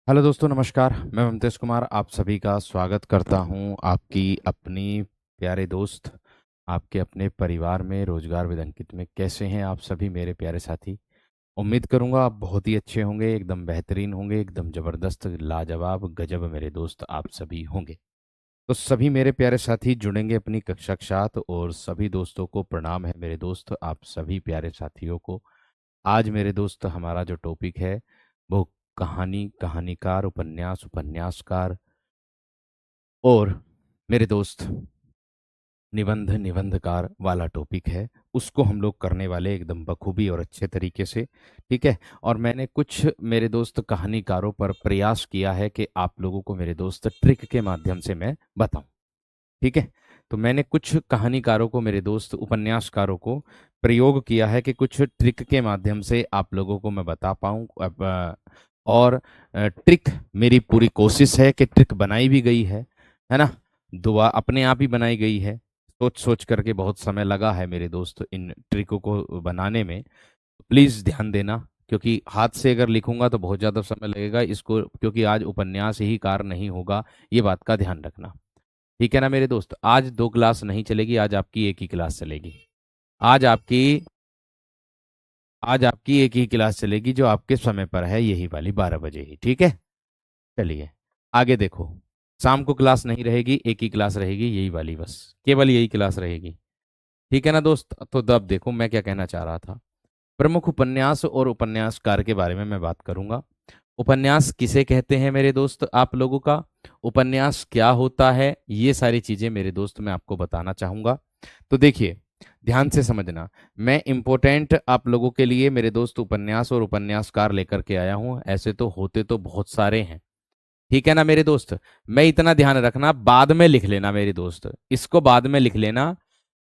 Hello दोस्तों, नमस्कार। मैं ममतेश कुमार आप सभी का स्वागत करता हूं आपकी अपनी प्यारे दोस्त, आपके अपने परिवार में रोजगार विद अंकित में। कैसे हैं आप सभी मेरे प्यारे साथी? उम्मीद करूंगा आप बहुत ही अच्छे होंगे, एकदम बेहतरीन होंगे, एकदम ज़बरदस्त, लाजवाब, गजब मेरे दोस्त आप सभी होंगे। तो सभी मेरे प्यारे साथी जुड़ेंगे अपनी कक्षा के साथ, और सभी दोस्तों को प्रणाम है मेरे दोस्त, आप सभी प्यारे साथियों को। आज मेरे दोस्त हमारा जो टॉपिक है वो कहानी, कहानीकार, उपन्यास, उपन्यासकार और मेरे दोस्त निबंध, निबंधकार वाला टॉपिक है। उसको हम लोग करने वाले एकदम बखूबी और अच्छे तरीके से। ठीक है। और मैंने कुछ मेरे दोस्त कहानीकारों पर प्रयास किया है कि आप लोगों को मेरे दोस्त ट्रिक के माध्यम से मैं बताऊं। ठीक है। तो मैंने कुछ कहानीकारों को, मेरे दोस्त उपन्यासकारों को प्रयोग किया है कि कुछ ट्रिक के माध्यम से आप लोगों को मैं बता पाऊँ। और ट्रिक, मेरी पूरी कोशिश है कि ट्रिक बनाई भी गई है ना। दुआ अपने आप ही बनाई गई है। सोच सोच करके बहुत समय लगा है मेरे दोस्त इन ट्रिकों को बनाने में। प्लीज़ ध्यान देना, क्योंकि हाथ से अगर लिखूंगा तो बहुत ज़्यादा समय लगेगा इसको, क्योंकि आज उपन्यास ही कार नहीं होगा। ये बात का ध्यान रखना। ठीक है ना मेरे दोस्त? आज दो क्लास नहीं चलेगी, आज आपकी एक ही क्लास चलेगी। आज आपकी आज आपकी एक ही क्लास चलेगी जो आपके समय पर है, यही वाली 12 बजे ही। ठीक है। चलिए आगे देखो। शाम को क्लास नहीं रहेगी, एक ही क्लास रहेगी, यही वाली, बस केवल यही क्लास रहेगी। ठीक है ना दोस्त? तो अब देखो मैं क्या कहना चाह रहा था। प्रमुख उपन्यास और उपन्यासकार के बारे में मैं बात करूंगा। उपन्यास किसे कहते हैं मेरे दोस्त आप लोगों का, उपन्यास क्या होता है, ये सारी चीजें मेरे दोस्त मैं आपको बताना चाहूंगा। तो देखिए, ध्यान से समझना। मैं इंपॉर्टेंट आप लोगों के लिए मेरे दोस्त उपन्यास और उपन्यासकार लेकर के आया हूं। ऐसे तो होते तो बहुत सारे हैं। ठीक है ना मेरे दोस्त? मैं इतना ध्यान रखना, बाद में लिख लेना मेरे दोस्त, इसको बाद में लिख लेना।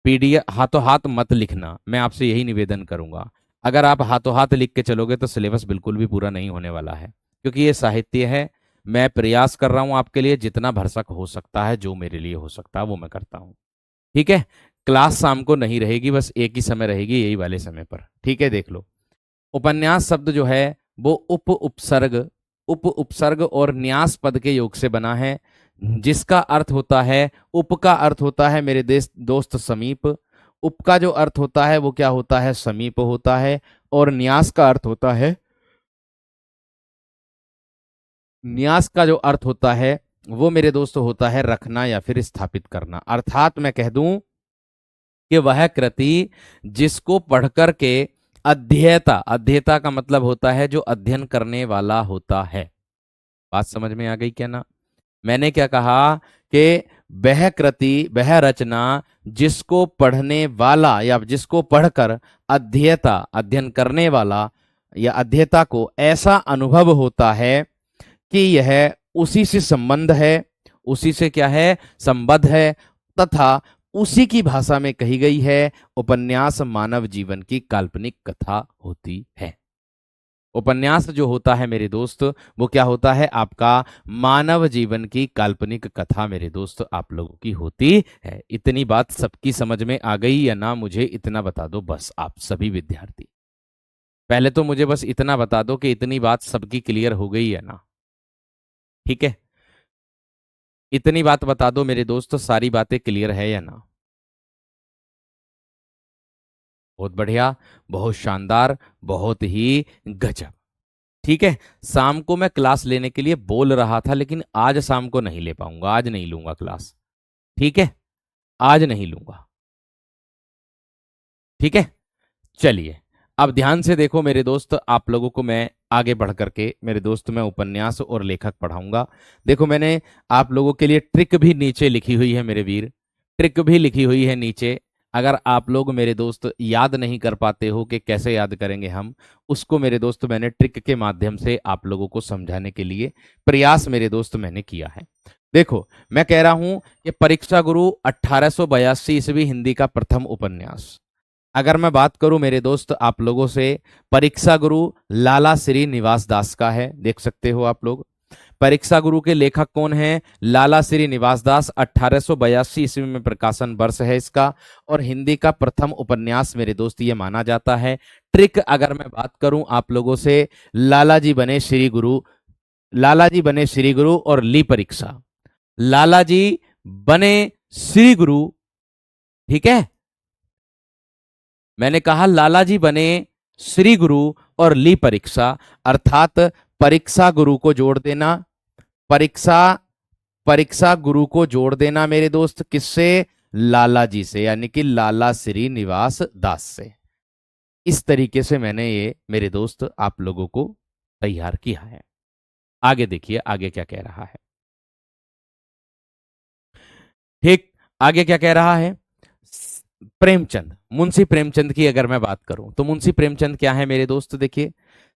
पीडीएफ हाथों हाथ मत लिखना, मैं आपसे यही निवेदन करूंगा। अगर आप हाथों हाथ लिख के चलोगे तो सिलेबस बिल्कुल भी पूरा नहीं होने वाला है, क्योंकि ये साहित्य है। मैं प्रयास कर रहा हूं आपके लिए, जितना भरसक हो सकता है, जो मेरे लिए हो सकता है वो मैं करता हूं। ठीक है। क्लास शाम को नहीं रहेगी, बस एक ही समय रहेगी, यही वाले समय पर। ठीक है, देख लो। उपन्यास शब्द जो है वो उप उपसर्ग और न्यास पद के योग से बना है, जिसका अर्थ होता है, उप का अर्थ होता है मेरे देश दोस्त समीप। उप का जो अर्थ होता है वो क्या होता है? समीप होता है। और न्यास का अर्थ होता है, न्यास का जो अर्थ होता है वो मेरे दोस्त होता है रखना या फिर स्थापित करना। अर्थात मैं कह दूं कि वह कृति जिसको पढ़कर के अध्येता, अध्येता का मतलब होता है जो अध्ययन करने वाला होता है। बात समझ में आ गई क्या ना? मैंने क्या कहा कि वह कृति, वह रचना जिसको पढ़ने वाला या जिसको पढ़कर अध्येता, अध्ययन करने वाला या अध्येता को ऐसा अनुभव होता है कि यह उसी से संबंध है, उसी से क्या है? संबद्ध है, तथा उसी की भाषा में कही गई है। उपन्यास मानव जीवन की काल्पनिक कथा होती है। उपन्यास जो होता है मेरे दोस्त, वो क्या होता है? आपका मानव जीवन की काल्पनिक कथा मेरे दोस्त आप लोगों की होती है। इतनी बात सबकी समझ में आ गई या ना? मुझे इतना बता दो बस, आप सभी विद्यार्थी। पहले तो मुझे बस इतना बता दो कि इतनी बात सबकी क्लियर हो गई या ना। ठीक है। इतनी बात बता दो मेरे दोस्त, सारी बातें क्लियर है या ना? बहुत बढ़िया, बहुत शानदार, बहुत ही गजब। ठीक है। शाम को मैं क्लास लेने के लिए बोल रहा था, लेकिन आज शाम को नहीं ले पाऊंगा, आज नहीं लूंगा क्लास। ठीक है। आज नहीं लूंगा। ठीक है। चलिए, अब ध्यान से देखो मेरे दोस्त, आप लोगों को मैं आगे बढ़ करके मेरे दोस्त मैं उपन्यास और लेखक पढ़ाऊंगा। देखो, मैंने आप लोगों के लिए ट्रिक भी नीचे लिखी हुई है मेरे वीर, ट्रिक भी लिखी हुई है नीचे। अगर आप लोग मेरे दोस्त याद नहीं कर पाते हो कि कैसे याद करेंगे हम उसको, मेरे दोस्त मैंने ट्रिक के माध्यम से आप लोगों को समझाने के लिए प्रयास मेरे दोस्त मैंने किया है। देखो, मैं कह रहा हूं कि परीक्षा गुरु 1882 ईस्वी हिंदी का प्रथम उपन्यास। अगर मैं बात करूं मेरे दोस्त आप लोगों से, परीक्षा गुरु लाला श्री निवास दास का है, देख सकते हो आप लोग। परीक्षा गुरु के लेखक कौन है? लाला श्री निवास दास। 1882 ईस्वी में प्रकाशन वर्ष है इसका, और हिंदी का प्रथम उपन्यास मेरे दोस्त ये माना जाता है। ट्रिक अगर मैं बात करूं आप लोगों से, लाला जी बने श्री गुरु, लाला जी बने श्री गुरु और ली परीक्षा। लाला जी बने श्री गुरु, ठीक है, मैंने कहा लाला जी बने श्री गुरु और ली परीक्षा, अर्थात परीक्षा गुरु को जोड़ देना, परीक्षा परीक्षा गुरु को जोड़ देना मेरे दोस्त, किससे? लाला जी से, यानी कि लाला श्री निवास दास से। इस तरीके से मैंने ये मेरे दोस्त आप लोगों को तैयार किया है। आगे देखिए आगे क्या कह रहा है। ठीक, आगे क्या कह रहा है? प्रेमचंद, मुंशी प्रेमचंद की अगर मैं बात करूं तो मुंशी प्रेमचंद क्या है मेरे दोस्त? देखिए,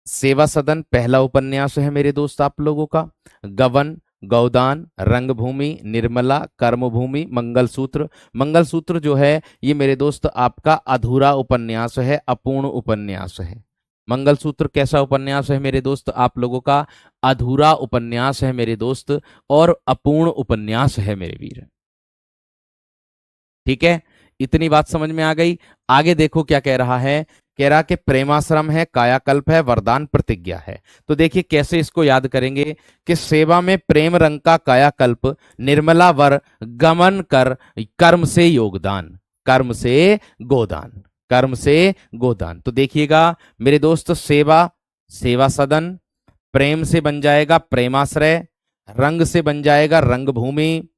सेवा सदन पहला उपन्यास है मेरे दोस्त आप लोगों का, गबन, गौदान, रंगभूमि, निर्मला, कर्मभूमि, मंगलसूत्र। मंगलसूत्र जो है ये मेरे दोस्त आपका अधूरा उपन्यास है, अपूर्ण उपन्यास है। मंगलसूत्र कैसा उपन्यास है मेरे दोस्त आप लोगों का? अधूरा उपन्यास है मेरे दोस्त, और अपूर्ण उपन्यास है मेरे वीर। ठीक है, इतनी बात समझ में आ गई। आगे देखो क्या कह रहा है, कह रहा कि प्रेमाश्रम है, कायाकल्प है, वरदान प्रतिज्ञा है। तो देखिए कैसे इसको याद करेंगे कि सेवा में प्रेम रंग का कायाकल्प, निर्मला वर, गमन कर, कर्म से योगदान, कर्म से गोदान, कर्म से गोदान। तो देखिएगा मेरे दोस्त, सेवा, सेवा सदन, प्रेम से बन जाएगा प्रेमाश्रय, रंग से बन जाएगा रंगभूमि,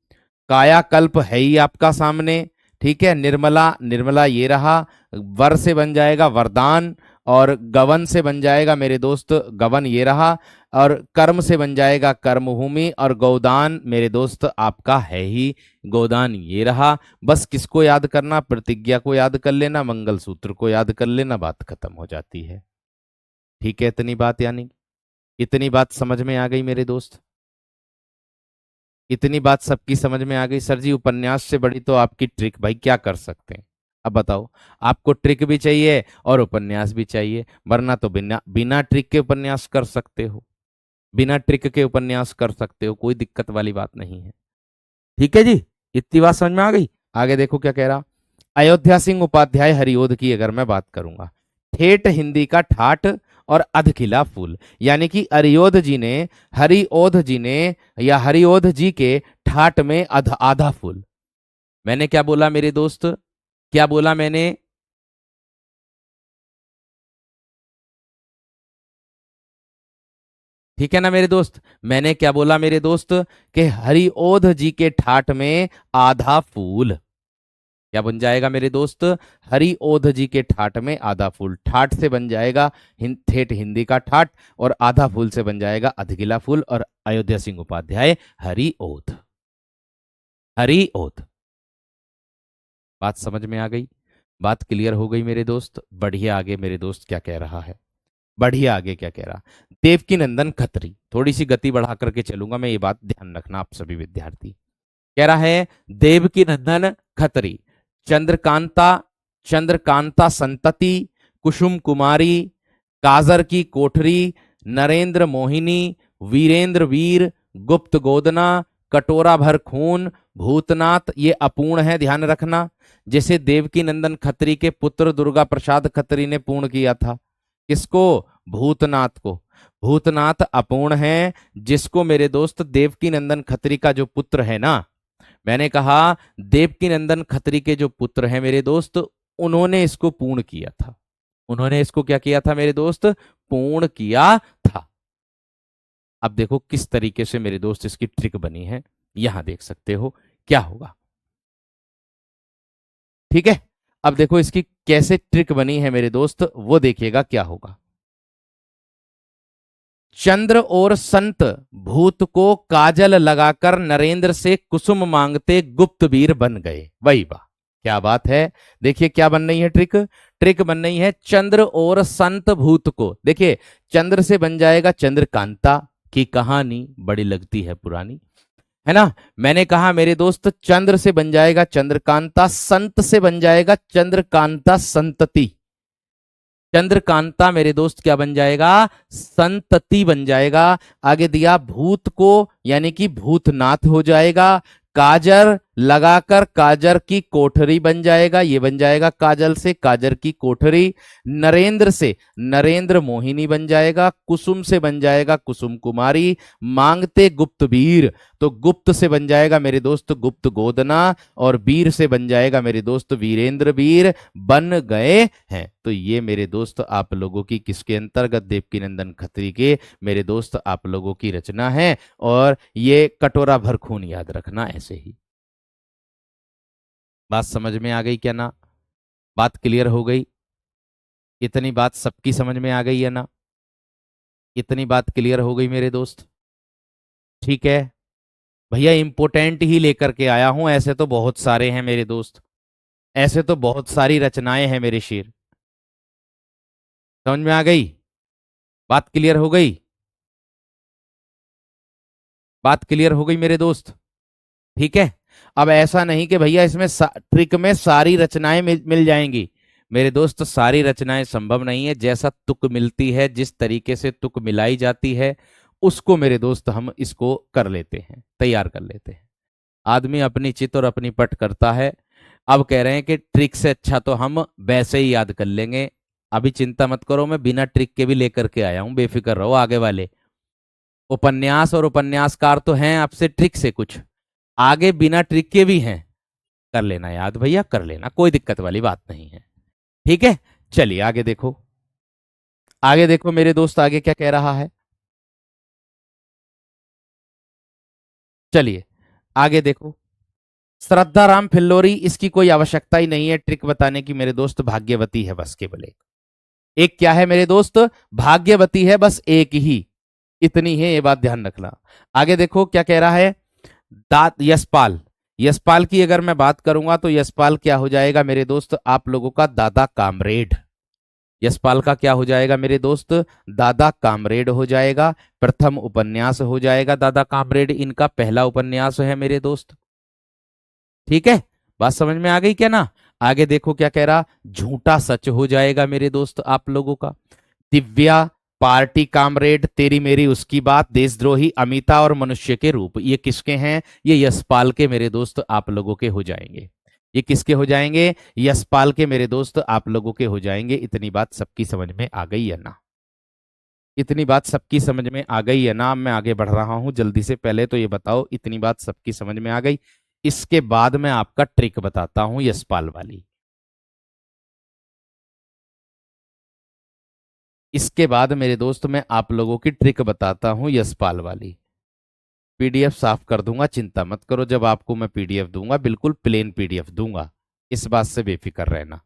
कायाकल्प है ही आपका सामने, ठीक है, निर्मला, निर्मला ये रहा, वर से बन जाएगा वरदान, और गवन से बन जाएगा मेरे दोस्त गवन ये रहा, और कर्म से बन जाएगा कर्मभूमि, और गोदान मेरे दोस्त आपका है ही, गोदान ये रहा। बस किसको याद करना? प्रतिज्ञा को याद कर लेना, मंगलसूत्र को याद कर लेना, बात खत्म हो जाती है। ठीक है, इतनी बात, यानी इतनी बात समझ में आ गई मेरे दोस्त? इतनी बात सबकी समझ में आ गई? सर जी उपन्यास से बड़ी तो आपकी ट्रिक, भाई क्या कर सकते हैं? अब बताओ, आपको ट्रिक भी चाहिए और उपन्यास भी चाहिए, वरना तो बिना बिना ट्रिक के उपन्यास कर सकते हो, बिना ट्रिक के उपन्यास कर सकते हो, कोई दिक्कत वाली बात नहीं है। ठीक है जी, इतनी बात समझ में आ गई। आगे देखो क्या कह रहा, अयोध्या सिंह उपाध्याय हरिओद की अगर मैं बात करूंगा, ठेठ हिंदी का ठाठ और अधखिला फूल, यानी कि अरियोध जी ने, हरिओध जी ने, या हरिओध जी के ठाट में आधा फूल। मैंने क्या बोला मेरे दोस्त? क्या बोला मैंने? ठीक है ना मेरे दोस्त, मैंने क्या बोला मेरे दोस्त? कि हरिओध जी के ठाट में आधा फूल। क्या बन जाएगा मेरे दोस्त? हरिओध जी के ठाट में आधा फूल। ठाट से बन जाएगा ठेठ हिंदी का ठाट, और आधा फूल से बन जाएगा अधगिला फूल, और अयोध्या सिंह उपाध्याय हरिओध, हरिओध। बात समझ में आ गई? बात क्लियर हो गई मेरे दोस्त? बढ़िए, आगे मेरे दोस्त क्या कह रहा है, बढ़िया, आगे क्या कह रहा। देवकी नंदन खत्री, थोड़ी सी गति बढ़ा करके चलूंगा मैं, ये बात ध्यान रखना आप सभी विद्यार्थी। कह रहा है देवकी नंदन खत्री, चंद्रकांता, चंद्रकांता संतति, कुसुम कुमारी, काजर की कोठरी, नरेंद्र मोहिनी, वीरेंद्र वीर, गुप्त गोदना, कटोरा भर खून, भूतनाथ, ये अपूर्ण है, ध्यान रखना। जैसे देवकी नंदन खत्री के पुत्र दुर्गा प्रसाद खत्री ने पूर्ण किया था, किसको? भूतनाथ को। भूतनाथ अपूर्ण है, जिसको मेरे दोस्त देवकी नंदन खत्री का जो पुत्र है ना, मैंने कहा देवकी नंदन खत्री के जो पुत्र हैं मेरे दोस्त, उन्होंने इसको पूर्ण किया था, उन्होंने इसको क्या किया था मेरे दोस्त? पूर्ण किया था। अब देखो किस तरीके से मेरे दोस्त इसकी ट्रिक बनी है, यहां देख सकते हो क्या होगा। ठीक है, अब देखो इसकी कैसे ट्रिक बनी है मेरे दोस्त, वो देखिएगा क्या होगा। चंद्र और संत भूत को काजल लगाकर नरेंद्र से कुसुम मांगते गुप्तवीर बन गए। वही वाह, क्या बात है। देखिए क्या बन रही है ट्रिक, ट्रिक बन रही है चंद्र और संत भूत को। देखिए चंद्र से बन जाएगा चंद्रकांता की कहानी, बड़ी लगती है पुरानी, है ना। मैंने कहा मेरे दोस्त चंद्र से बन जाएगा चंद्रकांता, संत से बन जाएगा चंद्रकांता संतति, चंद्रकांता मेरे दोस्त क्या बन जाएगा? संतति बन जाएगा। आगे दिया भूत को, यानी कि भूतनाथ हो जाएगा। काजर लगाकर काजर की कोठरी बन जाएगा, ये बन जाएगा काजल से काजर की कोठरी। नरेंद्र से नरेंद्र मोहिनी बन जाएगा। कुसुम से बन जाएगा कुसुम कुमारी। मांगते गुप्त वीर, तो गुप्त से बन जाएगा मेरे दोस्त गुप्त गोदना, और वीर से बन जाएगा मेरे दोस्त वीरेंद्र वीर बन गए हैं। तो ये मेरे दोस्त आप लोगों की किसके अंतर्गत, देवकीनंदन खत्री के मेरे दोस्त आप लोगों की रचना है। और ये कटोरा भर खून याद रखना ऐसे ही। बात समझ में आ गई क्या ना? बात क्लियर हो गई? इतनी बात सबकी समझ में आ गई है ना? इतनी बात क्लियर हो गई मेरे दोस्त? ठीक है भैया, इंपोर्टेंट ही लेकर के आया हूं, ऐसे तो बहुत सारे हैं मेरे दोस्त, ऐसे तो बहुत सारी रचनाएं हैं मेरे शेर। समझ में आ गई? बात क्लियर हो गई? बात क्लियर हो गई मेरे दोस्त? ठीक है। अब ऐसा नहीं कि भैया इसमें ट्रिक में सारी रचनाएं मिल जाएंगी मेरे दोस्त, सारी रचनाएं संभव नहीं है। जैसा तुक मिलती है, जिस तरीके से तुक मिलाई जाती है, उसको मेरे दोस्त हम इसको कर लेते हैं, तैयार कर लेते हैं। आदमी अपनी चित और अपनी पट करता है। अब कह रहे हैं कि ट्रिक से अच्छा तो हम वैसे ही याद कर लेंगे। अभी चिंता मत करो, मैं बिना ट्रिक के भी लेकर के आया हूं, बेफिक्र रहो। आगे वाले उपन्यास और उपन्यासकार तो हैं, आपसे ट्रिक से कुछ आगे बिना ट्रिक के भी हैं। कर लेना याद भैया, कर लेना, कोई दिक्कत वाली बात नहीं है। ठीक है, चलिए आगे देखो। आगे देखो मेरे दोस्त, आगे क्या कह रहा है। चलिए आगे देखो। श्रद्धा राम फिल्लोरी, इसकी कोई आवश्यकता ही नहीं है ट्रिक बताने की मेरे दोस्त, भाग्यवती है बस केवल एक। एक क्या है मेरे दोस्त? भाग्यवती है बस, एक ही, इतनी है, ये बात ध्यान रखना। आगे देखो क्या कह रहा है। दात यशपाल, यशपाल की अगर मैं बात करूंगा तो यशपाल क्या हो जाएगा मेरे दोस्त, आप लोगों का दादा कामरेड। यशपाल का क्या हो जाएगा मेरे दोस्त? दादा कामरेड हो जाएगा। प्रथम उपन्यास हो जाएगा दादा कामरेड, इनका पहला उपन्यास है मेरे दोस्त। ठीक है, बात समझ में आ गई क्या ना? आगे देखो क्या कह रहा, झूठा सच हो जाएगा मेरे दोस्त आप लोगों का। दिव्या, पार्टी कामरेड, तेरी मेरी उसकी बात, देशद्रोही, अमिता और मनुष्य के रूप, ये किसके हैं? ये यशपाल के मेरे दोस्त आप लोगों के हो जाएंगे। ये किसके हो जाएंगे? यशपाल के मेरे दोस्त आप लोगों के हो जाएंगे। इतनी बात सबकी समझ में आ गई है ना? इतनी बात सबकी समझ में आ गई है ना? मैं आगे बढ़ रहा हूं जल्दी से, पहले तो ये बताओ इतनी बात सबकी समझ में आ गई? इसके बाद मैं आपका ट्रिक बताता हूं यशपाल वाली। इसके बाद मेरे दोस्त मैं आप लोगों की ट्रिक बताता हूं यशपाल वाली। पीडीएफ साफ कर दूंगा, चिंता मत करो। जब आपको मैं पीडीएफ दूंगा, बिल्कुल प्लेन पीडीएफ दूंगा, इस बात से बेफिक्र रहना।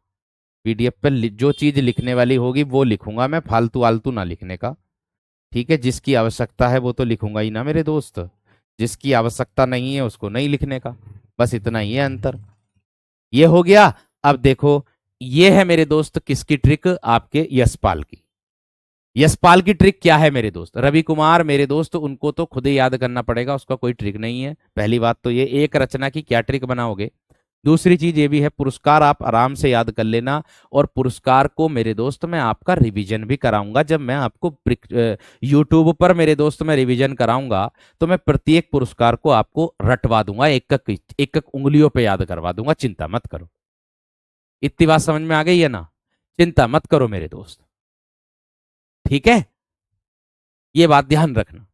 पीडीएफ पर जो चीज लिखने वाली होगी वो लिखूंगा मैं, फालतू आलतू ना लिखने का। ठीक है, जिसकी आवश्यकता है वो तो लिखूंगा ही ना मेरे दोस्त, जिसकी आवश्यकता नहीं है उसको नहीं लिखने का। बस इतना ही है अंतर। ये हो गया। अब देखो, ये है मेरे दोस्त किसकी ट्रिक? आपके यशपाल की। यशपाल की ट्रिक क्या है मेरे दोस्त? रवि कुमार मेरे दोस्त, उनको तो खुद ही याद करना पड़ेगा, उसका कोई ट्रिक नहीं है। पहली बात तो ये, एक रचना की क्या ट्रिक बनाओगे। दूसरी चीज ये भी है, पुरस्कार आप आराम से याद कर लेना। और पुरस्कार को मेरे दोस्त मैं आपका रिवीजन भी कराऊंगा। जब मैं आपको यूट्यूब पर मेरे दोस्त मैं रिवीजन कराऊंगा, तो मैं प्रत्येक पुरस्कार को आपको रटवा दूंगा, एक एक उंगलियों पे याद करवा दूंगा, चिंता मत करो। इतनी बात समझ में आ गई है ना? चिंता मत करो मेरे दोस्त। ठीक है, ये बात ध्यान रखना।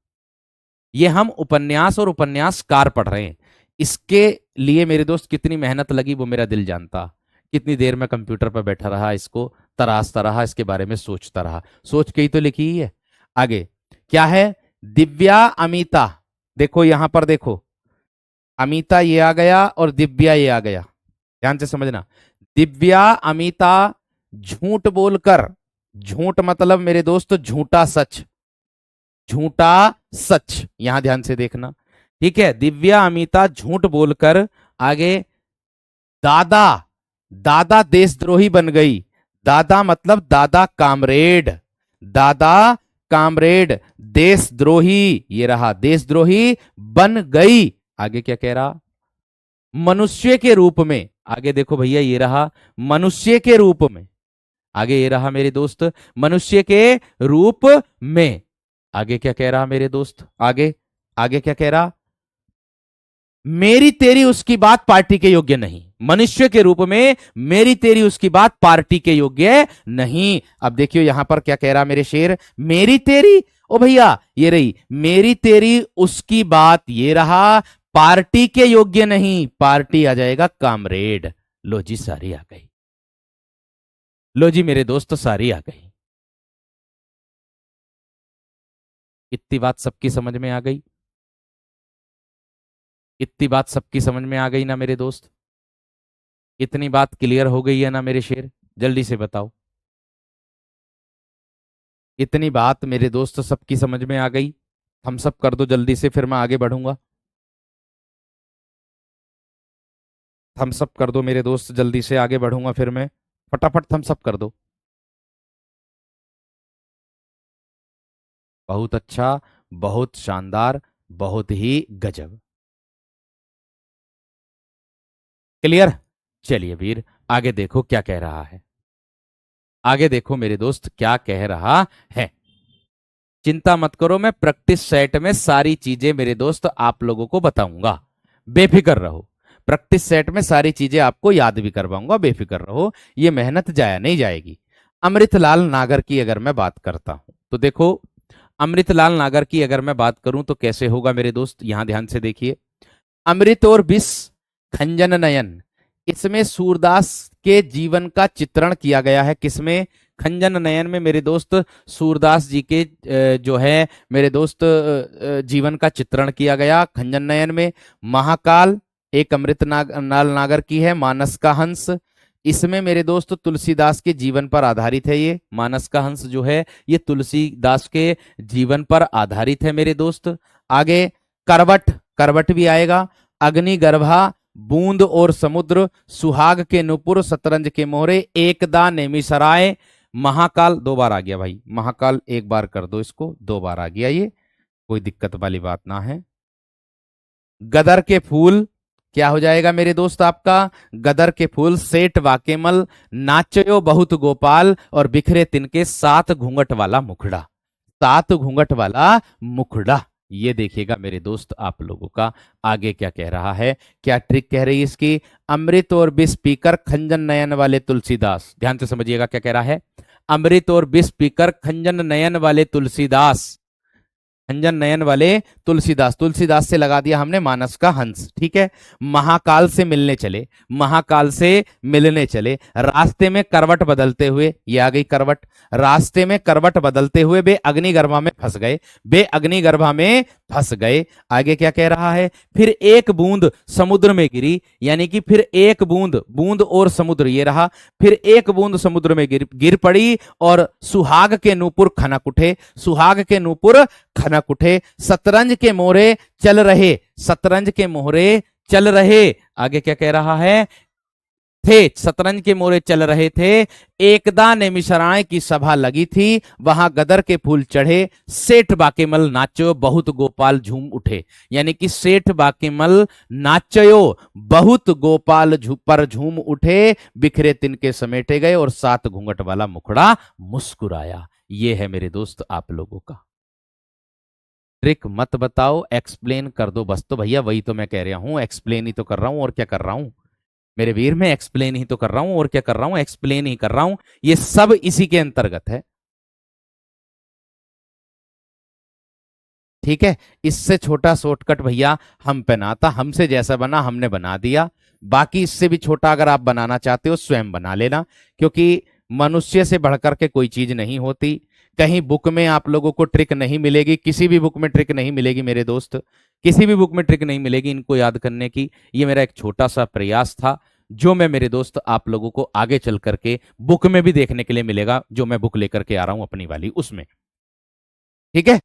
ये हम उपन्यास और उपन्यासकार पढ़ रहे हैं, इसके लिए मेरे दोस्त कितनी मेहनत लगी वो मेरा दिल जानता। कितनी देर में कंप्यूटर पर बैठा रहा, इसको तराशता रहा, इसके बारे में सोचता रहा, सोच के ही तो लिखी ही है। आगे क्या है? दिव्या अमिता, देखो यहां पर देखो, अमिता ये आ गया और दिव्या ये आ गया, ध्यान से समझना। दिव्या अमिता झूठ बोलकर, झूठ मतलब मेरे दोस्त झूठा सच, झूठा सच, यहां ध्यान से देखना। ठीक है, दिव्या अमिता झूठ बोलकर, आगे दादा, दादा देशद्रोही बन गई। दादा मतलब दादा कामरेड, दादा कामरेड देशद्रोही, ये रहा देशद्रोही बन गई। आगे क्या कह रहा? मनुष्य के रूप में, आगे देखो भैया ये रहा मनुष्य के रूप में, आगे ये रहा मेरे दोस्त मनुष्य के रूप में। आगे क्या कह रहा मेरे दोस्त? आगे आगे क्या कह रहा? मेरी तेरी उसकी बात पार्टी के योग्य नहीं, मनुष्य के रूप में मेरी तेरी उसकी बात पार्टी के योग्य नहीं। अब देखियो यहां पर क्या कह रहा मेरे शेर, मेरी तेरी, ओ भैया ये रही मेरी तेरी उसकी बात, ये रहा पार्टी के योग्य नहीं, पार्टी आ जाएगा कामरेड। लो जी सारी आ गई, लो जी मेरे दोस्त सारी आ गई। इतनी बात सबकी समझ में आ गई, इतनी बात सबकी समझ में आ गई ना मेरे दोस्त, इतनी बात क्लियर हो गई है ना मेरे शेर, जल्दी से बताओ। इतनी बात मेरे दोस्त सबकी समझ में आ गई, थम्स अप कर दो जल्दी से, फिर मैं आगे बढ़ूंगा। थम्स अप कर दो मेरे दोस्त, जल्दी से आगे बढ़ूंगा फिर मैं, फटाफट थम्स अप कर दो। बहुत अच्छा, बहुत शानदार, बहुत ही गजब। क्लियर। चलिए वीर, आगे देखो क्या कह रहा है, आगे देखो मेरे दोस्त क्या कह रहा है। चिंता मत करो, मैं प्रैक्टिस सेट में सारी चीजें मेरे दोस्त आप लोगों को बताऊंगा, बेफिक्र रहो। प्रैक्टिस सेट में सारी चीजें आपको याद भी करवाऊंगा, बेफिक्र रहो, ये मेहनत जाया नहीं जाएगी। अमृतलाल नागर की अगर मैं बात करता हूं तो देखो, अमृतलाल नागर की अगर मैं बात करूं तो कैसे होगा मेरे दोस्त, यहां ध्यान से देखिए। अमृत और विष, खंजन नयन, इसमें सूरदास के जीवन का चित्रण किया गया है। किसमें? खंजन नयन में मेरे दोस्त सूरदास जी के जो है मेरे दोस्त जीवन का चित्रण किया गया खंजन नयन में। महाकाल एक नाल नागर की है, मानस का हंस, इसमें मेरे दोस्त तुलसीदास के जीवन पर आधारित है। ये मानस का हंस जो है ये तुलसीदास के जीवन पर आधारित है मेरे दोस्त। आगे करवट, करवट भी आएगा। अग्निगर्भा, बूंद और समुद्र, सुहाग के नुपुर, शतरंज के मोहरे, एकदा नेमिसराय, महाकाल, दो बार आ गया भाई, महाकाल एक बार कर दो इसको, दो बार आ गया ये, कोई दिक्कत वाली बात ना है। गदर के फूल, क्या हो जाएगा मेरे दोस्त आपका? गदर के फूल, सेठ वाकेमल, नाचयो बहुत गोपाल, और बिखरे तिनके, सात घूंघट वाला मुखड़ा, सात घूंघट वाला मुखड़ा। ये देखिएगा मेरे दोस्त आप लोगों का आगे क्या कह रहा है, क्या ट्रिक कह रही है इसकी। अमृत और विष पीकर खंजन नयन वाले तुलसीदास, ध्यान से समझिएगा क्या कह रहा है। अमृत और विष पीकर खंजन नयन वाले तुलसीदास, खंजन नयन वाले तुलसीदास, तुलसीदास से लगा दिया हमने मानस का हंस, ठीक है। महाकाल से मिलने चले, महाकाल से मिलने चले, रास्ते में करवट बदलते हुए, ये आ गई करवट, रास्ते में करवट बदलते हुए वे अग्निगर्भा में फंस गए, वे अग्निगर्भा में फंस गए। आगे क्या कह रहा है, फिर एक बूंद समुद्र में गिरी, यानी कि फिर एक बूंद, बूंद और समुद्र ये रहा, फिर एक बूंद समुद्र में गिर पड़ी, और सुहाग के नूपुर खनक उठे, सुहाग के नूपुर खनक उठे, शतरंज के मोहरे चल रहे, शतरंज के मोहरे चल रहे। आगे क्या कह रहा है, थे, शतरंज के मोहरे चल रहे थे, एकदा ने मिश्राएं की सभा लगी थी, वहां गदर के फूल चढ़े, सेठ बाकेमल नाचो बहुत गोपाल झूम उठे, यानी कि सेठ बाकेमल नाचयो बहुत गोपाल पर झूम उठे, बिखरे तिनके समेटे गए, और सात घूंघट वाला मुखड़ा मुस्कुराया। ये है मेरे दोस्त आप लोगों का। ट्रिक मत बताओ, एक्सप्लेन कर दो बस। तो भैया वही तो मैं कह रहा हूं, एक्सप्लेन ही तो कर रहा हूं, और क्या कर रहा हूं मेरे वीर, में एक्सप्लेन ही तो कर रहा हूं, और क्या कर रहा हूं, एक्सप्लेन ही कर रहा हूं, ये सब इसी के अंतर्गत है, ठीक है। इससे छोटा शॉर्टकट भैया हम पे ना था, हमसे जैसा बना हमने बना दिया। बाकी इससे भी छोटा अगर आप बनाना चाहते हो स्वयं बना लेना, क्योंकि मनुष्य से बढ़कर के कोई चीज नहीं होती। कहीं बुक में आप लोगों को ट्रिक नहीं मिलेगी, किसी भी बुक में ट्रिक नहीं मिलेगी मेरे दोस्त, किसी भी बुक में ट्रिक नहीं मिलेगी इनको याद करने की। ये मेरा एक छोटा सा प्रयास था, जो मैं मेरे दोस्त आप लोगों को आगे चल करके बुक में भी देखने के लिए मिलेगा, जो मैं बुक लेकर के आ रहा हूं अपनी वाली उसमें, ठीक है।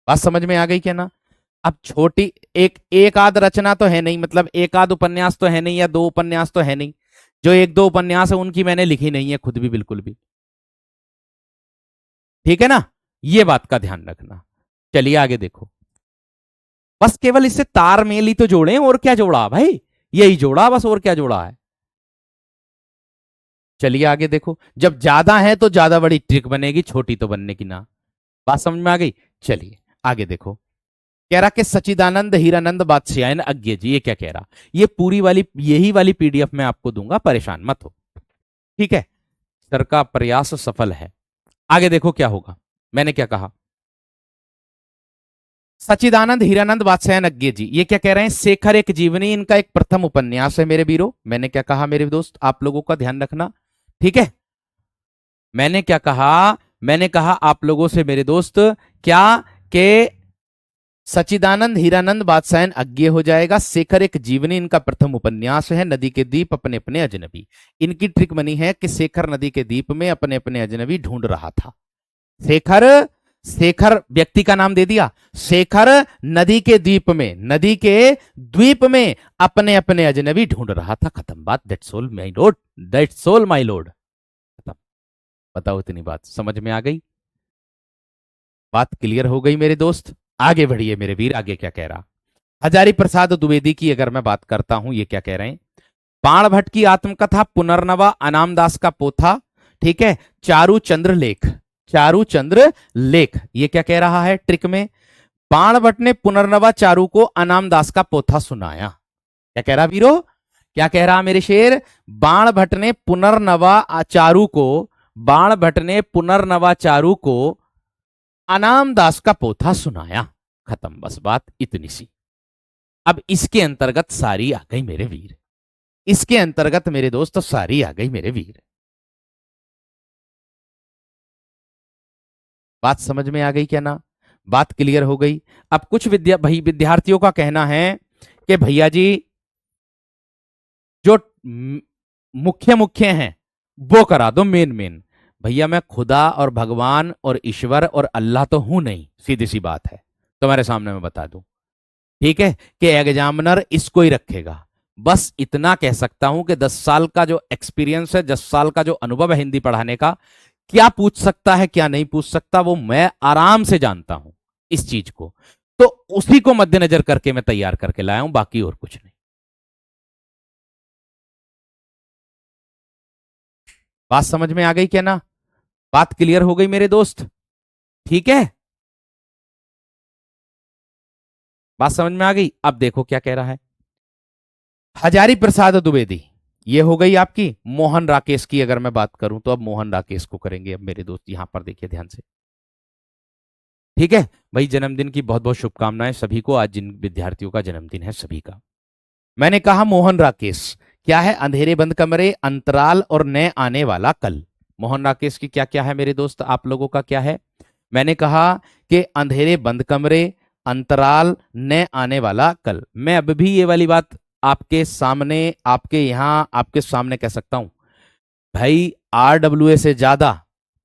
बात समझ में आ गई क्या ना? अब छोटी एक एक आध रचना तो है नहीं, मतलब एक आध उपन्यास तो है नहीं, या दो उपन्यास तो है नहीं, जो एक दो उपन्यास है उनकी मैंने लिखी नहीं है खुद भी, बिल्कुल भी, ठीक है ना। ये बात का ध्यान रखना। चलिए आगे देखो, बस केवल इससे तारमेल ही तो जोड़े, और क्या जोड़ा भाई, यही जोड़ा बस, और क्या जोड़ा है। चलिए आगे देखो, जब ज्यादा है तो ज्यादा बड़ी ट्रिक बनेगी, छोटी तो बनने की ना। बात समझ में आ गई। चलिए आगे देखो, कह रहा कि सच्चिदानंद हीरानंद बादशाहन अज्ञे जी, ये क्या कह रहा, ये पूरी वाली यही वाली पीडीएफ मैं आपको दूंगा, परेशान मत हो, ठीक है। सर का प्रयास सफल है। आगे देखो क्या होगा, मैंने क्या कहा, सच्चिदानंद हीरानंद बादशाहन अज्ञे जी ये क्या कह रहे हैं, शेखर एक जीवनी इनका एक प्रथम उपन्यास है मेरे वीरों। मैंने क्या कहा मेरे दोस्त, आप लोगों का ध्यान रखना, ठीक है। मैंने क्या कहा, मैंने कहा आप लोगों से मेरे दोस्त, क्या के सच्चिदानंद हीरानंद बादशाहन अज्ञे हो जाएगा, शेखर एक जीवनी इनका प्रथम उपन्यास है, नदी के द्वीप अपने अपने अजनबी। इनकी ट्रिक बनी है कि शेखर नदी के द्वीप में अपने अपने अजनबी ढूंढ रहा था। शेखर, शेखर व्यक्ति का नाम दे दिया, शेखर नदी के द्वीप में, नदी के द्वीप में अपने अपने अजनबी ढूंढ रहा था, खत्म बात, that's all my Lord, that's all my Lord, खत्म। बताओ इतनी बात समझ में आ गई, बात क्लियर हो गई मेरे दोस्त। आगे बढ़िए मेरे वीर, आगे क्या कह रहा, हजारी प्रसाद द्विवेदी की अगर मैं बात करता हूं, ये क्या कह रहे हैं, बाण भट्ट की आत्मकथा पुनर्नवा अनामदास का पोथा, ठीक है, चारू चंद्र लेख, चारू चंद्र लेख, ये क्या कह रहा है ट्रिक में, बाण भट्ट ने पुनर्नवा चारू को अनामदास का पोथा सुनाया। क्या कह रहा वीरो, क्या कह रहा मेरे शेर, बाण भट्ट ने पुनर्नवा चारू को, बाण भट्ट ने पुनर्नवा चारू को अनामदास का पोथा सुनाया, खत्म, बस बात इतनी सी। अब इसके अंतर्गत सारी आ गई मेरे वीर, इसके अंतर्गत मेरे दोस्त सारी आ गई मेरे वीर, बात समझ में आ गई क्या ना, बात क्लियर हो गई। अब कुछ विद्यार्थियों का कहना है कि भैया जी जो मुख्य मुख्य हैं वो करा दो, मेन मेन। भैया मैं खुदा और भगवान और ईश्वर और अल्लाह तो हूं नहीं, सीधी सी बात है, तुम्हारे सामने मैं बता दूं, ठीक है, कि एग्जामिनर इसको ही रखेगा। बस इतना कह सकता हूं कि 10 साल का जो एक्सपीरियंस है, 10 साल का जो अनुभव है हिंदी पढ़ाने का, क्या पूछ सकता है क्या नहीं पूछ सकता वो मैं आराम से जानता हूं इस चीज को, तो उसी को मद्देनजर करके मैं तैयार करके लाया हूं, बाकी और कुछ नहीं। बात समझ में आ गई क्या ना, बात क्लियर हो गई मेरे दोस्त, ठीक है, बात समझ में आ गई। अब देखो क्या कह रहा है, हजारी प्रसाद द्विवेदी, ये हो गई आपकी। मोहन राकेश की अगर मैं बात करूं तो अब मोहन राकेश को करेंगे अब मेरे दोस्त, यहां पर देखिए ध्यान से, ठीक है भाई। जन्मदिन की बहुत बहुत शुभकामनाएं सभी को, आज जिन विद्यार्थियों का जन्मदिन है सभी का। मैंने कहा मोहन राकेश, क्या है, अंधेरे बंद कमरे, अंतराल और नए आने वाला कल। मोहन राकेश की क्या क्या है मेरे दोस्त, आप लोगों का क्या है, मैंने कहा कि अंधेरे बंद कमरे, अंतराल, नए आने वाला कल। मैं अब भी ये वाली बात आपके सामने, आपके यहां आपके सामने कह सकता हूं, भाई RWA से ज्यादा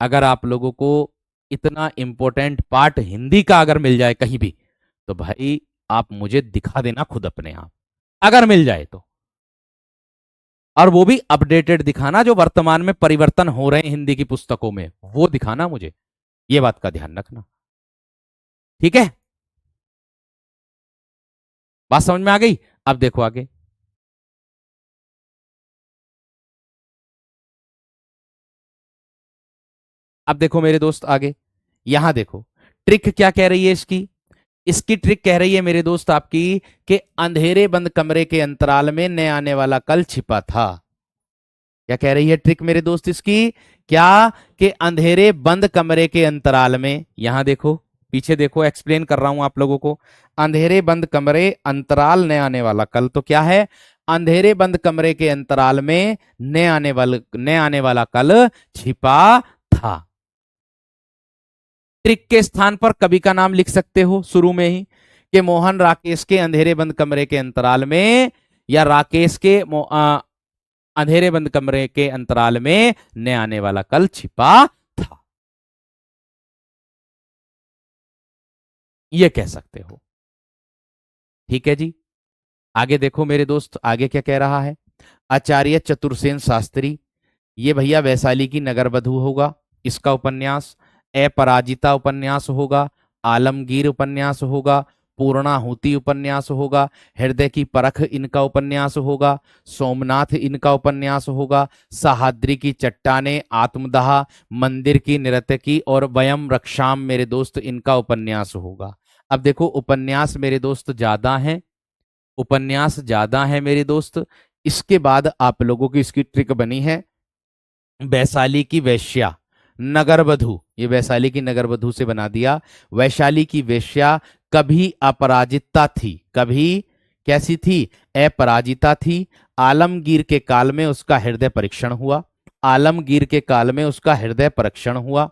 अगर आप लोगों को इतना इंपॉर्टेंट पार्ट हिंदी का अगर मिल जाए कहीं भी, तो भाई आप मुझे दिखा देना खुद अपने आप, अगर मिल जाए तो, और वो भी अपडेटेड दिखाना, जो वर्तमान में परिवर्तन हो रहे हैं हिंदी की पुस्तकों में वो दिखाना मुझे, ये बात का ध्यान रखना, ठीक है। बात समझ में आ गई। अब देखो आगे, अब देखो मेरे दोस्त आगे, यहां देखो ट्रिक क्या कह रही है इसकी, इसकी ट्रिक कह रही है मेरे दोस्त आपकी कि अंधेरे बंद कमरे के अंतराल में नए आने वाला कल छिपा था। क्या कह रही है ट्रिक मेरे दोस्त इसकी, क्या, कि अंधेरे बंद कमरे के अंतराल में, यहां देखो पीछे देखो, एक्सप्लेन कर रहा हूं आप लोगों को, अंधेरे बंद कमरे अंतराल नए आने वाला कल, तो क्या है, अंधेरे बंद कमरे के अंतराल में नए आने वाला कल छिपा था। ट्रिक के स्थान पर कवि का नाम लिख सकते हो शुरू में ही, कि मोहन राकेश के अंधेरे बंद कमरे के अंतराल में, या राकेश के अंधेरे बंद कमरे के अंतराल में नए आने वाला कल छिपा था, ये कह सकते हो, ठीक है जी। आगे देखो मेरे दोस्त, आगे क्या कह रहा है, आचार्य चतुर्सेन शास्त्री, ये भैया वैशाली की नगर बधू होगा, इसका उपन्यास, अपराजिता उपन्यास होगा, आलमगीर उपन्यास होगा, पूर्णाहुति उपन्यास होगा, हृदय की परख इनका उपन्यास होगा, सोमनाथ इनका उपन्यास होगा, सहाद्री की चट्टाने, आत्मदाह, मंदिर की नर्तकी और वयम रक्षाम मेरे दोस्त इनका उपन्यास होगा। अब देखो उपन्यास मेरे दोस्त ज्यादा हैं, उपन्यास ज्यादा है मेरे दोस्त। इसके बाद आप लोगों की इसकी ट्रिक बनी है, वैशाली की वेश्या, नगरवधु, ये वैशाली की नगरवधु से बना दिया। वैशाली की वेश्या कभी अपराजिता थी, कभी कैसी थी, अपराजिता थी। आलमगीर के काल में उसका हृदय परीक्षण हुआ, आलमगीर के काल में उसका हृदय परीक्षण हुआ।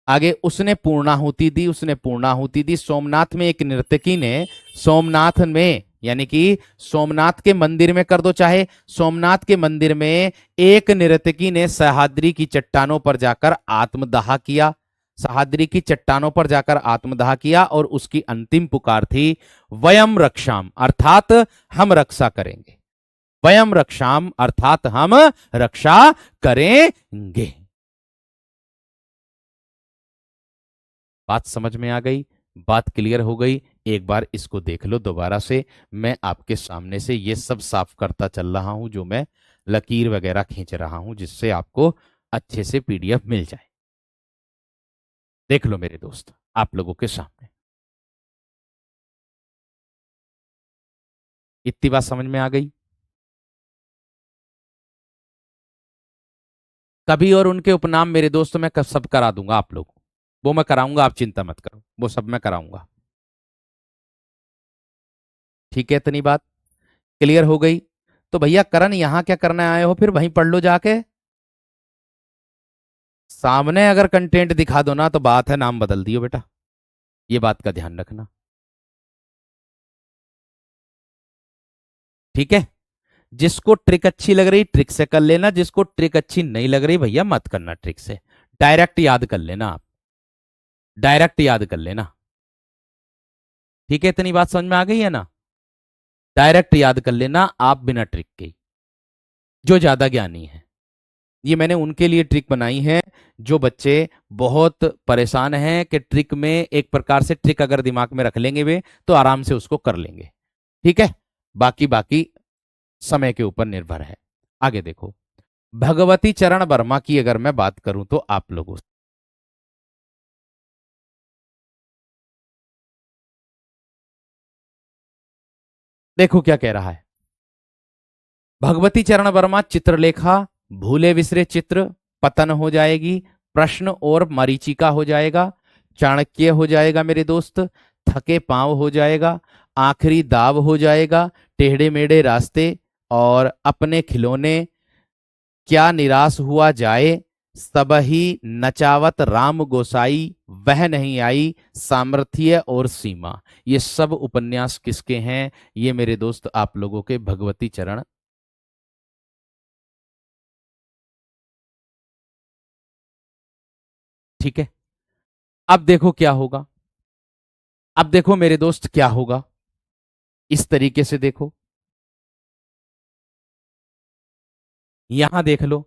आगे उसने पूर्णाहुति दी, उसने पूर्णाहुति दी। सोमनाथ में एक नर्तकी ने, सोमनाथ में यानी कि सोमनाथ के मंदिर में कर दो चाहे, सोमनाथ के मंदिर में एक नर्तकी ने सह्याद्री की चट्टानों पर जाकर आत्मदाह किया, सह्याद्री की चट्टानों पर जाकर आत्मदाह किया और उसकी अंतिम पुकार थी वयम रक्षाम, अर्थात हम रक्षा करेंगे, वयम रक्षाम अर्थात हम रक्षा करेंगे। बात समझ में आ गई, बात क्लियर हो गई। एक बार इसको देख लो दोबारा से, मैं आपके सामने से ये सब साफ करता चल रहा हूं, जो मैं लकीर वगैरह खींच रहा हूं, जिससे आपको अच्छे से पीडीएफ मिल जाए। देख लो मेरे दोस्त आप लोगों के सामने, इतनी बात समझ में आ गई। कभी और उनके उपनाम मेरे दोस्त मैं सब करा दूंगा आप लोगों को, वो मैं कराऊंगा, आप चिंता मत करो, वो सब मैं कराऊंगा। ठीक है, इतनी बात क्लियर हो गई। तो भैया करण यहां क्या करने आए हो, फिर वहीं पढ़ लो जाके। सामने अगर कंटेंट दिखा दो ना तो बात है, नाम बदल दियो बेटा, ये बात का ध्यान रखना। ठीक है, जिसको ट्रिक अच्छी लग रही ट्रिक से कर लेना, जिसको ट्रिक अच्छी नहीं लग रही भैया मत करना ट्रिक से, डायरेक्ट याद कर लेना आप, डायरेक्ट याद कर लेना। ठीक है, इतनी बात समझ में आ गई है ना, डायरेक्ट याद कर लेना आप बिना ट्रिक के, जो ज्यादा ज्ञानी है। ये मैंने उनके लिए ट्रिक बनाई है जो बच्चे बहुत परेशान हैं कि ट्रिक में, एक प्रकार से ट्रिक अगर दिमाग में रख लेंगे वे तो आराम से उसको कर लेंगे। ठीक है, बाकी बाकी समय के ऊपर निर्भर है। आगे देखो, भगवती चरण वर्मा की अगर मैं बात करूं तो आप लोगों से, देखो क्या कह रहा है। भगवती चरण वर्मा चित्रलेखा, भूले बिसरे चित्र, पतन हो जाएगी, प्रश्न और मरीचिका हो जाएगा, चाणक्य हो जाएगा मेरे दोस्त, थके पांव हो जाएगा, आखिरी दाव हो जाएगा, टेढ़े मेढ़े रास्ते और अपने खिलौने, क्या निराश हुआ जाए, सब ही नचावत राम गोसाई, वह नहीं आई, सामर्थ्य और सीमा। ये सब उपन्यास किसके हैं, ये मेरे दोस्त आप लोगों के भगवती चरण। ठीक है, अब देखो क्या होगा, अब देखो मेरे दोस्त क्या होगा, इस तरीके से देखो, यहां देख लो,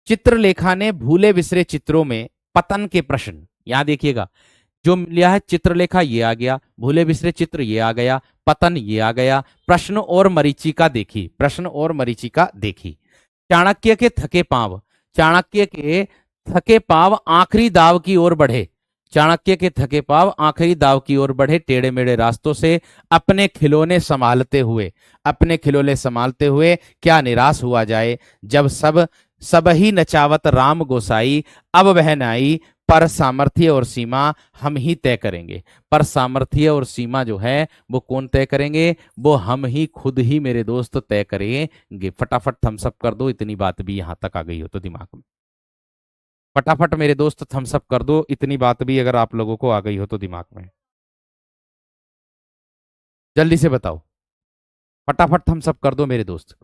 चित्रलेखा ने भूले बिसरे चित्रों में पतन के प्रश्न, यहां देखिएगा, जो लिया है चित्रलेखा ये आ गया, भूले बिसरे चित्र ये आ गया, पतन ये आ गया, प्रश्न और मरीचिका देखी, प्रश्न और मरीचिका देखी, चाणक्य के थके पांव, चाणक्य के थके पांव आखिरी दाव की ओर बढ़े, चाणक्य के थके पांव आखिरी दाव की ओर बढ़े, टेढ़े मेढ़े रास्तों से अपने खिलौने संभालते हुए, अपने खिलौने संभालते हुए, क्या निराश हुआ जाए, जब सब सब ही नचावत राम गोसाई, अब वह न आई, पर सामर्थ्य और सीमा हम ही तय करेंगे, पर सामर्थ्य और सीमा जो है वो कौन तय करेंगे, वो हम ही खुद ही मेरे दोस्त तय करेंगे। फटाफट थम्स अप कर दो, इतनी बात भी यहां तक आ गई हो तो दिमाग में, फटाफट मेरे दोस्त थम्स अप कर दो, इतनी बात भी अगर आप लोगों को आ गई हो तो दिमाग में, जल्दी से बताओ, फटाफट थम्स अप कर दो मेरे दोस्त।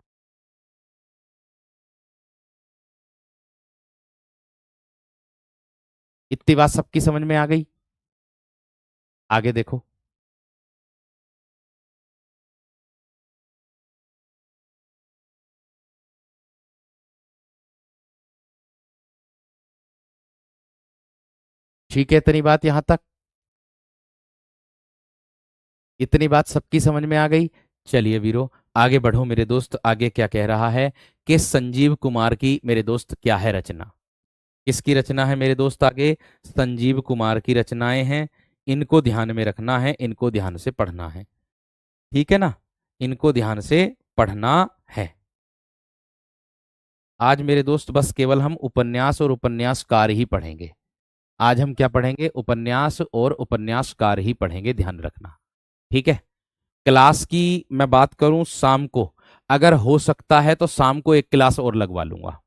इतनी बात सबकी समझ में आ गई, आगे देखो। ठीक है, इतनी बात यहां तक, इतनी बात सबकी समझ में आ गई। चलिए वीरो, आगे बढ़ो मेरे दोस्त। आगे क्या कह रहा है कि संजीव कुमार की मेरे दोस्त क्या है रचना। किसकी रचना है मेरे दोस्त? आगे संजीव कुमार की रचनाएं हैं। इनको ध्यान में रखना है, इनको ध्यान से पढ़ना है। ठीक है ना? इनको ध्यान से पढ़ना है। आज मेरे दोस्त बस केवल हम उपन्यास और उपन्यासकार ही पढ़ेंगे। आज हम क्या पढ़ेंगे? उपन्यास और उपन्यासकार ही पढ़ेंगे, ध्यान रखना। ठीक है? क्लास की मैं बात करूं शाम को, अगर हो सकता है तो शाम को एक क्लास और लगवा लूंगा।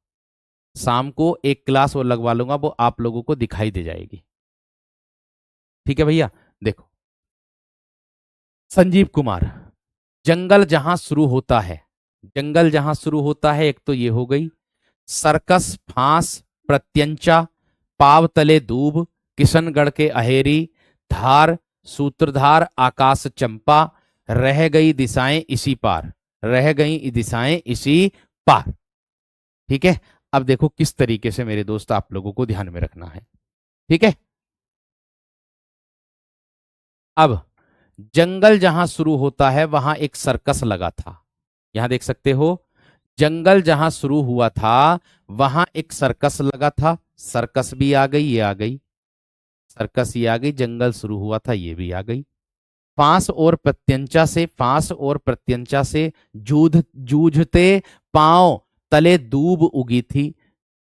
शाम को एक क्लास और लगवा लूंगा, वो आप लोगों को दिखाई दे जाएगी। ठीक है भैया? देखो, संजीव कुमार, जंगल जहां शुरू होता है, जंगल जहां शुरू होता है, एक तो ये हो गई। सर्कस, फांस, प्रत्यंचा, पावतले दूब, किशनगढ़ के अहेरी, धार, सूत्रधार, आकाश चंपा, रह गई दिशाएं इसी पार, रह गई दिशाएं इसी पार। ठीक है? अब देखो किस तरीके से मेरे दोस्त आप लोगों को ध्यान में रखना है। ठीक है? अब जंगल जहां शुरू होता है वहां एक सर्कस लगा था। यहां देख सकते हो, जंगल जहां शुरू हुआ था वहां एक सर्कस लगा था। सर्कस भी आ गई, ये आ गई, सर्कस ये आ गई। जंगल शुरू हुआ था, ये भी आ गई। फांस और प्रत्यंचा से, फांस और प्रत्यंचा से जूझते पांव तले दूब उगी थी।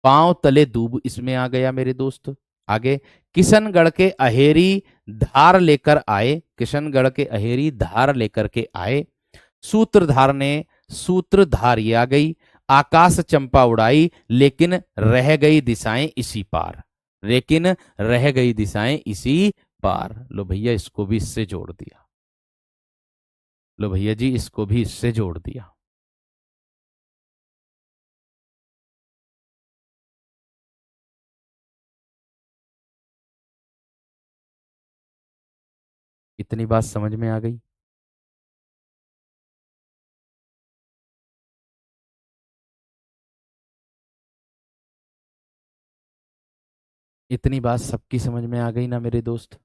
पांव तले दूब इसमें आ गया मेरे दोस्त। आगे, किशनगढ़ के अहेरी धार लेकर आए, किशनगढ़ के अहेरी धार लेकर के आए। सूत्रधार ने, सूत्रधार ये आ गई। आकाश चंपा उड़ाई लेकिन रह गई दिशाएं इसी पार, लेकिन रह गई दिशाएं इसी पार। लो भैया, इसको भी इससे जोड़ दिया। लो भैया जी, इसको भी इससे जोड़ दिया। इतनी बात समझ में आ गई? इतनी बात सबकी समझ में आ गई ना मेरे दोस्त?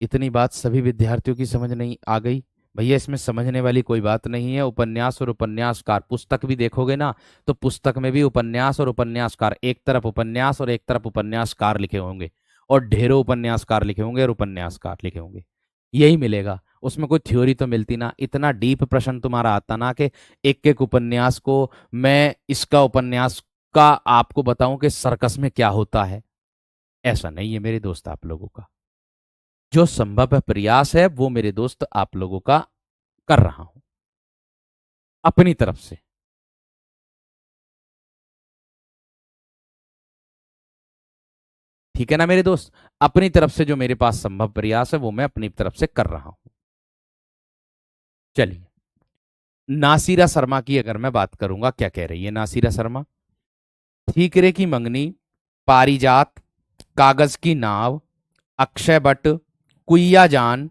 इतनी बात सभी विद्यार्थियों की समझ नहीं आ गई? भैया, इसमें समझने वाली कोई बात नहीं है। उपन्यास और उपन्यासकार, पुस्तक भी देखोगे ना तो पुस्तक में भी उपन्यास और उपन्यासकार, एक तरफ उपन्यास और एक तरफ उपन्यासकार लिखे होंगे, और ढेरों उपन्यासकार लिखे होंगे और उपन्यासकार लिखे होंगे, यही मिलेगा। उसमें कोई थ्योरी तो मिलती ना। इतना डीप प्रश्न तुम्हारा आता ना कि एक एक उपन्यास को मैं इसका उपन्यास का आपको बताऊं कि सर्कस में क्या होता है। ऐसा नहीं है मेरे दोस्त आप लोगों का। जो संभव है प्रयास है वो मेरे दोस्त आप लोगों का कर रहा हूं अपनी तरफ से। ठीक है ना मेरे दोस्त? अपनी तरफ से जो मेरे पास संभव प्रयास है वो मैं अपनी तरफ से कर रहा हूं। चलिए, नासिरा शर्मा की अगर मैं बात करूंगा, क्या कह रही है नासिरा शर्मा? ठीकरे की मंगनी, पारिजात, कागज की नाव, अक्षय बट, कुइया जान,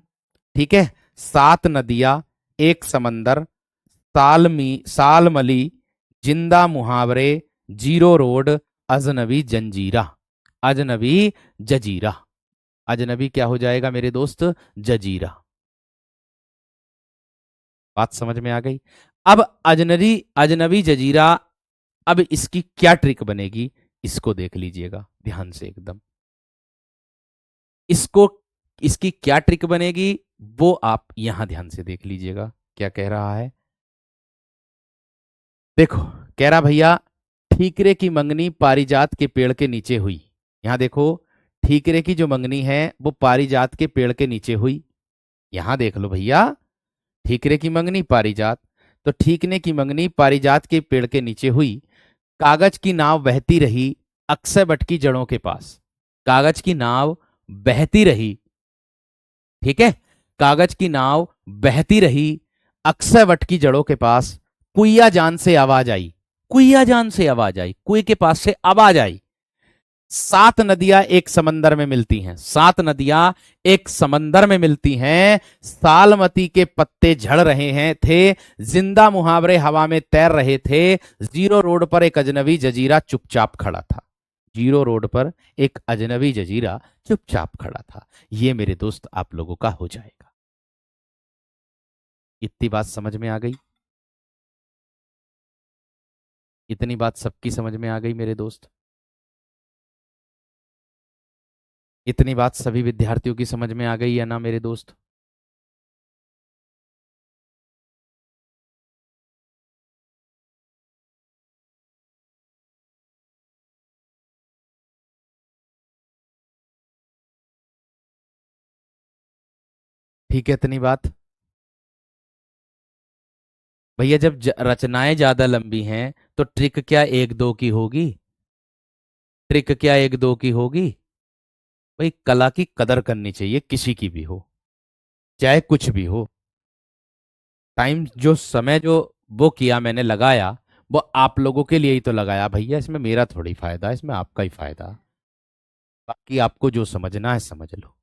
ठीक है, सात नदियां, एक समंदर, सालमली, जिंदा मुहावरे, जीरो रोड, अजनबी जंजीरा। अजनबी जजीरा। अजनबी क्या हो जाएगा मेरे दोस्त? जजीरा। बात समझ में आ गई? अब अजनबी, अजनबी जजीरा, अब इसकी क्या ट्रिक बनेगी, इसको देख लीजिएगा ध्यान से एकदम। इसको, इसकी क्या ट्रिक बनेगी वो आप यहां ध्यान से देख लीजिएगा। क्या कह रहा है? देखो, कह रहा भैया, ठीकरे की मंगनी पारिजात के पेड़ के नीचे हुई। यहां देखो, ठीकरे की जो मंगनी है वो पारिजात के पेड़ के नीचे हुई। यहां देख लो भैया, ठीकरे की मंगनी पारिजात, तो ठीकने की मंगनी पारिजात के पेड़ के नीचे हुई। कागज की नाव बहती रही अक्षय बट की जड़ों के पास। कागज की नाव बहती रही, ठीक है, कागज की नाव बहती रही अक्षय वट की जड़ों के पास। कुइया जान से आवाज आई, कुइया जान से आवाज आई, कुएं के पास से आवाज आई। 7 नदियां एक समंदर में मिलती हैं, 7 नदियां एक समंदर में मिलती हैं। सालमती के पत्ते झड़ रहे हैं थे, जिंदा मुहावरे हवा में तैर रहे थे। जीरो रोड पर एक अजनबी जजीरा चुपचाप खड़ा था। जीरो रोड पर एक अजनबी जजीरा चुपचाप खड़ा था। ये मेरे दोस्त आप लोगों का हो जाएगा। इतनी बात समझ में आ गई? इतनी बात सबकी समझ में आ गई मेरे दोस्त? इतनी बात सभी विद्यार्थियों की समझ में आ गई है ना मेरे दोस्त? ठीक है, इतनी बात। भैया जब रचनाएं ज्यादा लंबी हैं तो ट्रिक क्या एक दो की होगी? ट्रिक क्या एक दो की होगी? भाई कला की कदर करनी चाहिए, किसी की भी हो, चाहे कुछ भी हो। टाइम जो समय जो वो किया मैंने लगाया, वो आप लोगों के लिए ही तो लगाया भैया। इसमें मेरा थोड़ी फायदा है, इसमें आपका ही फायदा। बाकी आपको जो समझना है समझ लो।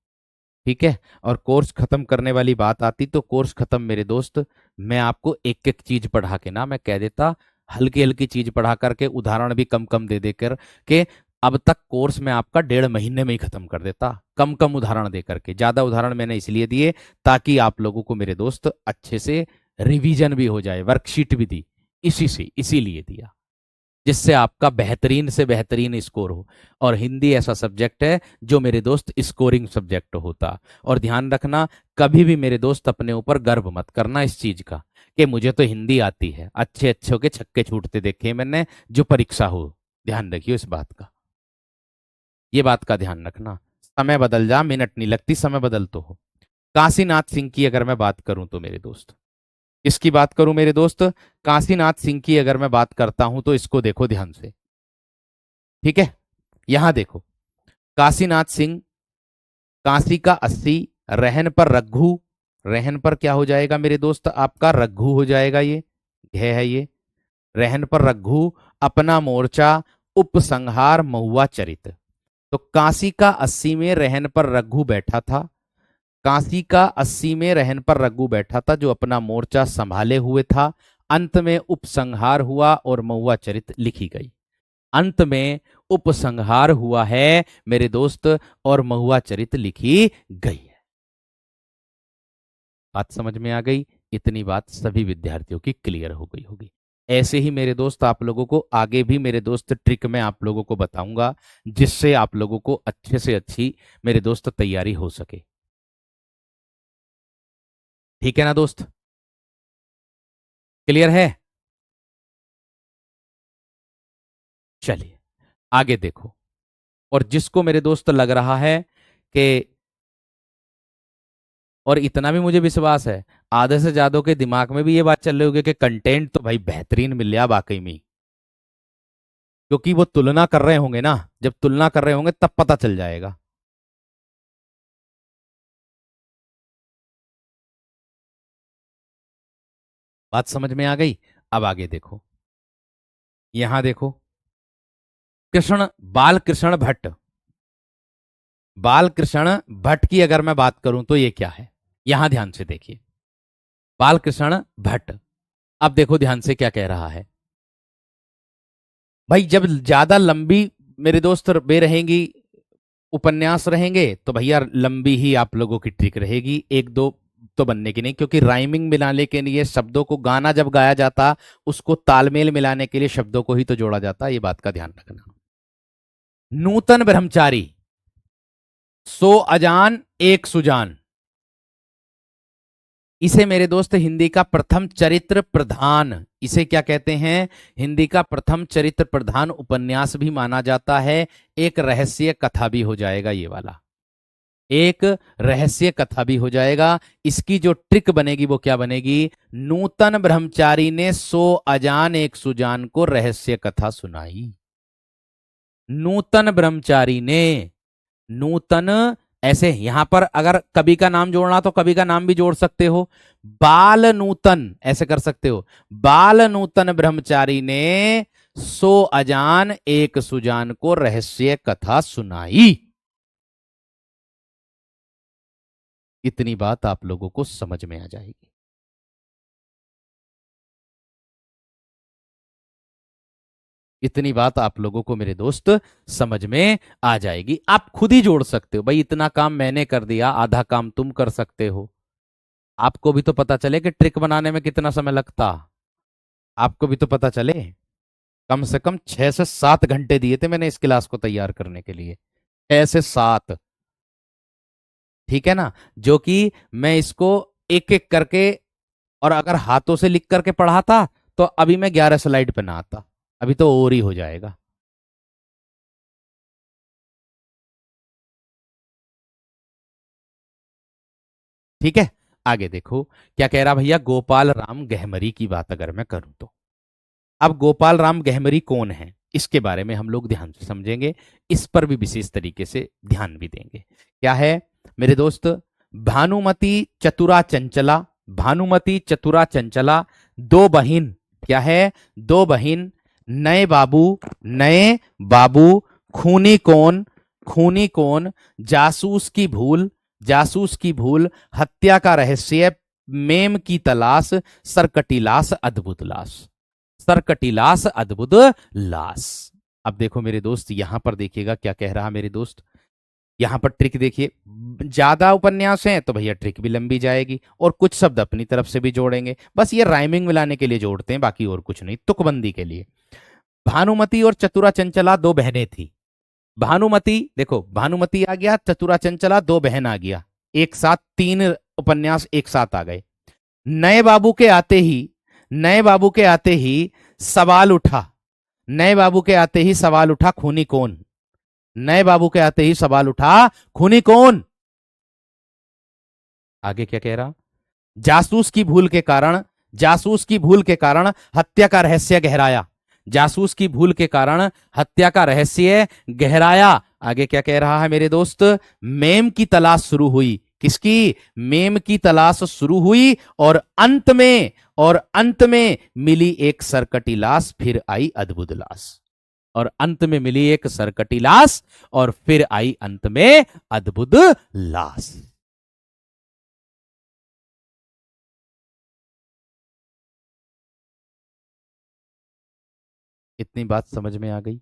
ठीक है। और कोर्स खत्म करने वाली बात आती तो कोर्स खत्म मेरे दोस्त, मैं आपको एक एक चीज पढ़ा के ना मैं कह देता, हल्की हल्की चीज पढ़ा करके उदाहरण भी कम कम दे देकर के अब तक कोर्स में आपका 1.5 महीने में ही खत्म कर देता, कम कम उदाहरण दे करके। ज्यादा उदाहरण मैंने इसलिए दिए ताकि आप लोगों को मेरे दोस्त अच्छे से रिवीजन भी हो जाए, वर्कशीट भी दी इसीलिए दिया, जिससे आपका बेहतरीन से बेहतरीन स्कोर हो। और हिंदी ऐसा सब्जेक्ट है जो मेरे दोस्त स्कोरिंग सब्जेक्ट होता। और ध्यान रखना, कभी भी मेरे दोस्त अपने ऊपर गर्व मत करना इस चीज का कि मुझे तो हिंदी आती है। अच्छे अच्छों के छक्के छूटते देखे हैं मैंने, जो परीक्षा हो। ध्यान रखियो इस बात का, ये बात का ध्यान रखना। समय बदल जा, मिनट नहीं लगती, समय बदल तो हो। काशीनाथ सिंह की अगर मैं बात करूं तो मेरे दोस्त, इसकी बात करूं मेरे दोस्त, काशीनाथ सिंह की अगर मैं बात करता हूं तो इसको देखो ध्यान से। ठीक है, यहां देखो, काशीनाथ सिंह, काशी का 80, रहन पर रघु, रहन पर क्या हो जाएगा मेरे दोस्त आपका? रघु हो जाएगा, ये है ये। रहन पर रघु, अपना मोर्चा, उपसंहार, महुआ चरित। तो काशी का 80 में रहन पर रघु बैठा था, काशी का 80 में रहन पर रघु बैठा था जो अपना मोर्चा संभाले हुए था। अंत में उपसंहार हुआ और महुआ चरित लिखी गई। अंत में उपसंहार हुआ है मेरे दोस्त, और महुआ चरित लिखी गई है। बात समझ में आ गई? इतनी बात सभी विद्यार्थियों की क्लियर हो गई होगी। ऐसे ही मेरे दोस्त आप लोगों को आगे भी मेरे दोस्त ट्रिक में आप लोगों को बताऊंगा, जिससे आप लोगों को अच्छे से अच्छी मेरे दोस्त तैयारी हो सके। ठीक है ना दोस्त? क्लियर है? चलिए आगे देखो। और जिसको मेरे दोस्त लग रहा है कि, और इतना भी मुझे विश्वास है आधे से ज्यादा के दिमाग में भी ये बात चल रही होगी कि कंटेंट तो भाई बेहतरीन मिल गया वाकई में, क्योंकि वो तुलना कर रहे होंगे ना, जब तुलना कर रहे होंगे तब पता चल जाएगा। बात समझ में आ गई? अब आगे देखो, यहां देखो, कृष्ण, बाल कृष्ण भट्ट, बाल कृष्ण भट्ट की अगर मैं बात करूं तो ये क्या है? यहां ध्यान से देखिए, बाल कृष्ण भट्ट। अब देखो ध्यान से क्या कह रहा है भाई। जब ज्यादा लंबी मेरे दोस्त वे रहेंगी, उपन्यास रहेंगे, तो भैया लंबी ही आप लोगों की ट्रिक रहेगी, एक दो तो बनने की नहीं। क्योंकि राइमिंग मिलाने के लिए शब्दों को, गाना जब गाया जाता उसको तालमेल मिलाने के लिए शब्दों को ही तो जोड़ा जाता, ये बात का ध्यान रखना। नूतन ब्रह्मचारी, सो अजान एक सुजान, इसे मेरे दोस्त हिंदी का प्रथम चरित्र प्रधान, इसे क्या कहते हैं? हिंदी का प्रथम चरित्र प्रधान उपन्यास भी माना जाता है। एक रहस्य कथा भी हो जाएगा ये वाला, एक रहस्य कथा भी हो जाएगा। इसकी जो ट्रिक बनेगी वो क्या बनेगी? नूतन ब्रह्मचारी ने सो अजान एक सुजान को रहस्य कथा सुनाई। नूतन ब्रह्मचारी ने, नूतन, ऐसे यहां पर अगर कवि का नाम जोड़ना तो कवि का नाम भी जोड़ सकते हो। बाल नूतन ऐसे कर सकते हो, बाल नूतन ब्रह्मचारी ने सो अजान एक सुजान को रहस्य कथा सुनाई। इतनी बात आप लोगों को समझ में आ जाएगी। इतनी बात आप लोगों को मेरे दोस्त समझ में आ जाएगी। आप खुद ही जोड़ सकते हो भाई, इतना काम मैंने कर दिया, आधा काम तुम कर सकते हो। आपको भी तो पता चले कि ट्रिक बनाने में कितना समय लगता। आपको भी तो पता चले। कम से कम 6 से 7 घंटे दिए थे मैंने इस क्लास को तैयार करने के लिए। 6 से 7। ठीक है ना। जो कि मैं इसको एक एक करके, और अगर हाथों से लिख करके पढ़ाता तो अभी मैं 11 स्लाइड पे ना आता। अभी तो और ही हो जाएगा। ठीक है। आगे देखो क्या कह रहा भैया। गोपाल राम गहमरी की बात अगर मैं करूं तो, अब गोपाल राम गहमरी कौन है इसके बारे में हम लोग ध्यान से समझेंगे। इस पर भी विशेष तरीके से ध्यान भी देंगे। क्या है मेरे दोस्त। भानुमति चतुरा चंचला। भानुमति चतुरा चंचला। दो बहिन। क्या है। दो बहिन। नए बाबू। नए बाबू। खूनी कौन। खूनी कौन। जासूस की भूल। जासूस की भूल। हत्या का रहस्य। मेम की तलाश। सरकटी लाश अद्भुत लाश। सरकटिलास अद्भुत लास। अब देखो मेरे दोस्त, यहां पर देखिएगा क्या कह रहा मेरे दोस्त। यहां पर ट्रिक देखिए। ज्यादा उपन्यास हैं तो भैया ट्रिक भी लंबी जाएगी, और कुछ शब्द अपनी तरफ से भी जोड़ेंगे। बस ये राइमिंग मिलाने के लिए जोड़ते हैं, बाकी और कुछ नहीं, तुकबंदी के लिए। भानुमति और चतुरा चंचला दो बहनें थी। भानुमति देखो, भानुमति आ गया, चतुरा चंचला दो बहन आ गया। एक साथ तीन उपन्यास एक साथ आ गए। नए बाबू के आते ही, नए बाबू के आते ही सवाल उठा। नए बाबू के आते ही सवाल उठा, खूनी कौन। नए बाबू के आते ही सवाल उठा, खूनी कौन। आगे क्या कह रहा। जासूस की भूल के कारण, जासूस की भूल के कारण हत्या का रहस्य गहराया। जासूस की भूल के कारण हत्या का रहस्य गहराया। आगे क्या कह रहा है मेरे दोस्त। मेम की तलाश शुरू हुई। किसकी। मेम की तलाश शुरू हुई, और अंत में, और अंत में मिली एक सरकटी लाश, फिर आई अद्भुत लाश। और अंत में मिली एक सरकटी लाश, और फिर आई अंत में अद्भुत लाश। इतनी बात समझ में आ गई।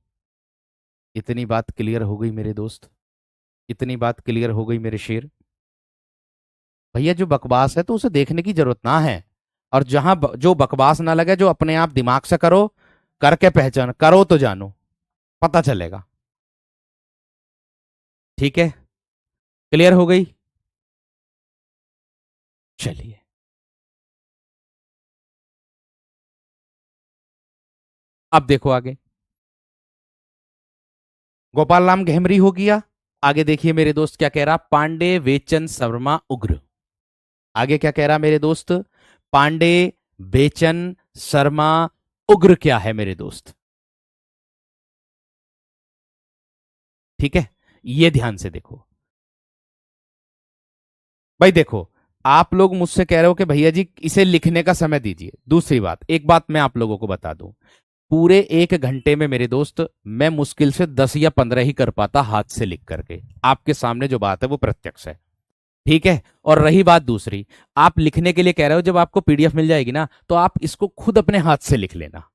इतनी बात क्लियर हो गई मेरे दोस्त। इतनी बात क्लियर हो गई मेरे शेर। भैया जो बकवास है तो उसे देखने की जरूरत ना है। और जहां जो बकवास ना लगे, जो अपने आप दिमाग से करो, करके पहचान करो तो जानो, पता चलेगा। ठीक है। क्लियर हो गई। चलिए। अब देखो आगे। गोपाल राम घेमरी हो गया। आगे देखिए मेरे दोस्त क्या कह रहा। पांडे वेचन शर्मा उग्र। आगे क्या कह रहा मेरे दोस्त। पांडे बेचन शर्मा उग्र क्या है मेरे दोस्त। ठीक है। ये ध्यान से देखो। भाई देखो, आप लोग मुझसे कह रहे हो कि भैया जी इसे लिखने का समय दीजिए। दूसरी बात, एक बात मैं आप लोगों को बता दूं। पूरे 1 घंटे में मेरे दोस्त मैं मुश्किल से 10 या 15 ही कर पाता हाथ से लिख करके। आपके सामने जो बात है वो प्रत्यक्ष है। ठीक है। और रही बात दूसरी, आप लिखने के लिए कह रहे हो, जब आपको पीडीएफ मिल जाएगी ना तो आप इसको खुद अपने हाथ से लिख लेना।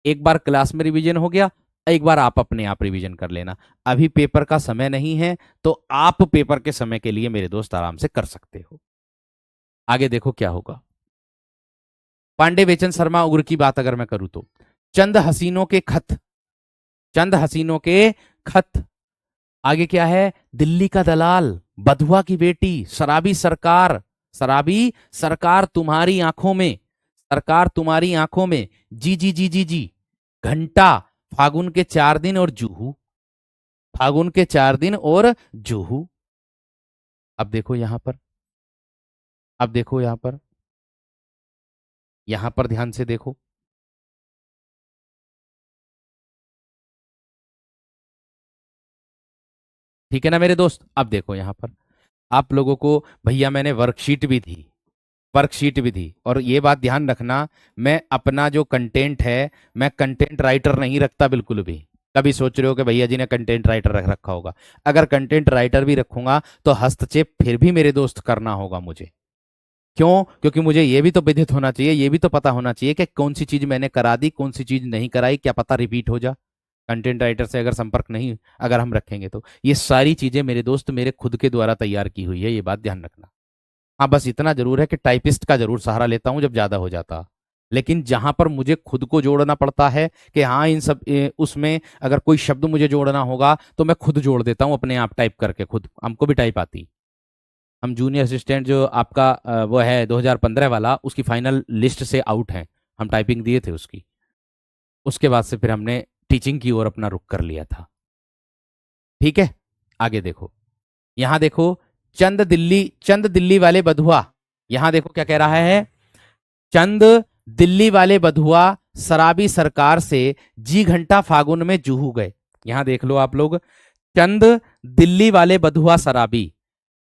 एक बार क्लास में रिवीजन हो गया, एक बार आप अपने आप रिवीजन कर लेना। अभी पेपर का समय नहीं है, तो आप पेपर के समय के लिए मेरे दोस्त आराम से कर सकते हो। आगे देखो क्या होगा। पांडे बेचन शर्मा उग्र की बात अगर मैं करूं तो, चंद हसीनों के खत। चंद हसीनों के खत। आगे क्या है। दिल्ली का दलाल, बधुआ की बेटी, शराबी सरकार। शराबी सरकार तुम्हारी आंखों में, सरकार तुम्हारी आंखों में, जी जी जी जी जी। घंटा, फागुन के 4 दिन और जूहू। फागुन के 4 दिन और जूहू। अब देखो यहां पर। अब देखो यहां पर। यहां पर ध्यान से देखो। ठीक है ना मेरे दोस्त। अब देखो यहां पर। आप लोगों को भैया मैंने वर्कशीट भी दी। वर्कशीट विधि। और ये बात ध्यान रखना, मैं अपना जो कंटेंट है, मैं कंटेंट राइटर नहीं रखता बिल्कुल भी। कभी सोच रहे हो कि भैया जी ने कंटेंट राइटर रख रखा होगा, अगर कंटेंट राइटर भी रखूंगा तो हस्तक्षेप फिर भी मेरे दोस्त करना होगा मुझे। क्यों? क्योंकि मुझे ये भी तो विदित होना चाहिए, ये भी तो पता होना चाहिए कि कौन सी चीज मैंने करा दी, कौन सी चीज नहीं कराई, क्या पता रिपीट हो जा। कंटेंट राइटर से अगर संपर्क नहीं अगर हम रखेंगे तो ये सारी चीजें मेरे दोस्त मेरे खुद के द्वारा तैयार की हुई है, ये बात ध्यान रखना। हाँ, बस इतना जरूर है कि टाइपिस्ट का जरूर सहारा लेता हूँ जब ज्यादा हो जाता। लेकिन जहां पर मुझे खुद को जोड़ना पड़ता है कि हाँ इन सब उसमें अगर कोई शब्द मुझे जोड़ना होगा तो मैं खुद जोड़ देता हूँ अपने आप टाइप करके। खुद हमको भी टाइप आती। हम जूनियर असिस्टेंट जो आपका वो है 2015 वाला, उसकी फाइनल लिस्ट से आउट हैं। हम टाइपिंग दिए थे उसकी। उसके बाद से फिर हमने टीचिंग की ओर अपना रुख कर लिया था। ठीक है, आगे देखो। यहां देखो, चंद दिल्ली वाले बधुआ। यहां देखो क्या कह रहा है, चंद दिल्ली वाले बधुआ शराबी सरकार से जी घंटा फागुन में जूहू गए। यहां देख लो आप लोग, चंद दिल्ली वाले बधुआ शराबी।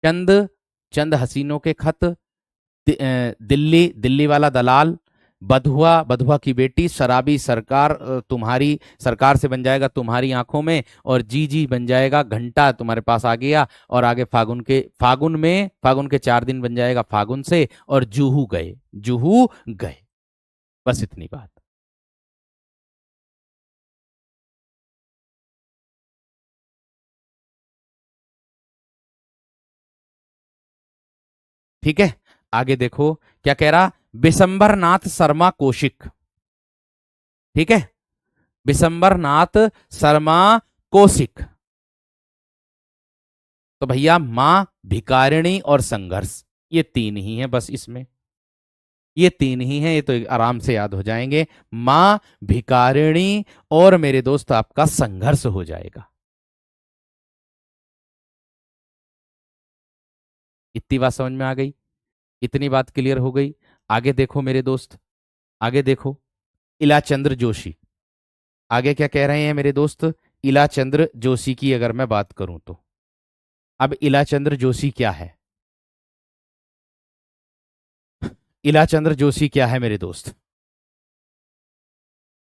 चंद, चंद हसीनों के खत, दिल्ली, दिल्ली वाला दलाल, बधुआ, बधुआ की बेटी, शराबी सरकार, तुम्हारी सरकार से बन जाएगा तुम्हारी आंखों में, और जी जी बन जाएगा घंटा तुम्हारे पास आ गया, और आगे फागुन के 4 दिन बन जाएगा फागुन से, और जूहू गए, जूहू गए। बस इतनी बात। ठीक है, आगे देखो क्या कह रहा, बिशंबर नाथ शर्मा कौशिक। ठीक है, बिशंबर नाथ शर्मा कौशिक। तो भैया मां, भिकारिणी और संघर्ष, ये तीन ही है बस इसमें। ये तीन ही है, ये तो आराम से याद हो जाएंगे। मां, भिकारिणी और मेरे दोस्त आपका संघर्ष हो जाएगा। इतनी बात समझ में आ गई? इतनी बात क्लियर हो गई? आगे देखो मेरे दोस्त, आगे देखो। इलाचंद्र जोशी, आगे क्या कह रहे हैं मेरे दोस्त? इलाचंद्र जोशी की अगर मैं बात करूं तो, अब इलाचंद्र जोशी क्या है? इलाचंद्र जोशी क्या है मेरे दोस्त?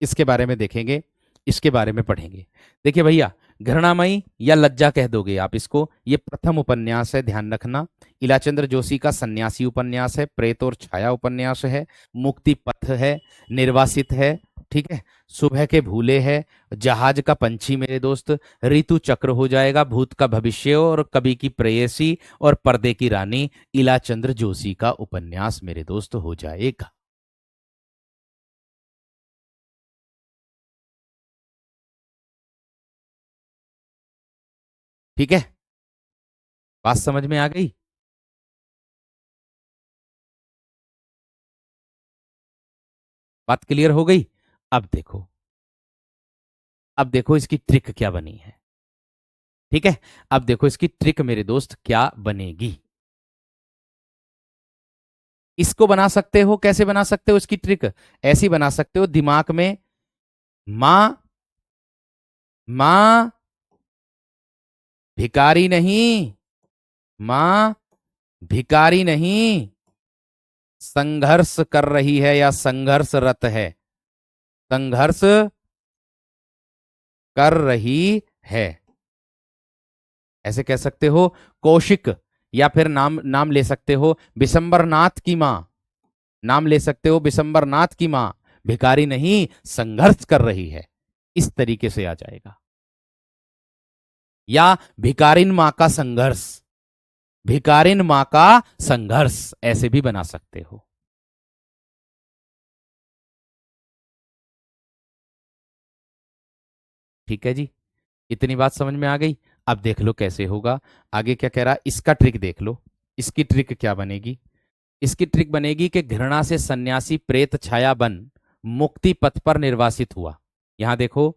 इसके बारे में देखेंगे, इसके बारे में पढ़ेंगे। देखिए भैया, घृणामयी या लज्जा कह दोगे आप इसको, ये प्रथम उपन्यास है, ध्यान रखना। इलाचंद्र जोशी का सन्यासी उपन्यास है, प्रेत और छाया उपन्यास है, मुक्ति पथ है, निर्वासित है। ठीक है, सुबह के भूले है, जहाज का पंछी मेरे दोस्त, ऋतु चक्र हो जाएगा, भूत का भविष्य और कवि की प्रेयसी और पर्दे की रानी, इलाचंद्र जोशी का उपन्यास मेरे दोस्त हो जाएगा। ठीक है, बात समझ में आ गई? बात क्लियर हो गई? अब देखो, अब देखो इसकी ट्रिक क्या बनी है। ठीक है, अब देखो इसकी ट्रिक मेरे दोस्त क्या बनेगी। इसको बना सकते हो, कैसे बना सकते हो इसकी ट्रिक? ऐसी बना सकते हो दिमाग में, मां, मां भिकारी नहीं, मां भिकारी नहीं, संघर्ष कर रही है या संघर्षरत है, संघर्ष कर रही है, ऐसे कह सकते हो। कौशिक, या फिर नाम नाम ले सकते हो बिशंबर नाथ की मां, नाम ले सकते हो बिशंबर नाथ की मां, भिखारी नहीं संघर्ष कर रही है, इस तरीके से आ जाएगा। या भिकारिन मां का संघर्ष, भिकारिन मां का संघर्ष, ऐसे भी बना सकते हो। ठीक है जी, इतनी बात समझ में आ गई? अब देख लो कैसे होगा। आगे क्या कह रहा, इसका ट्रिक देख लो। इसकी ट्रिक क्या बनेगी? इसकी ट्रिक बनेगी कि घृणा से सन्यासी प्रेत छाया बन मुक्ति पथ पर निर्वासित हुआ। यहां देखो,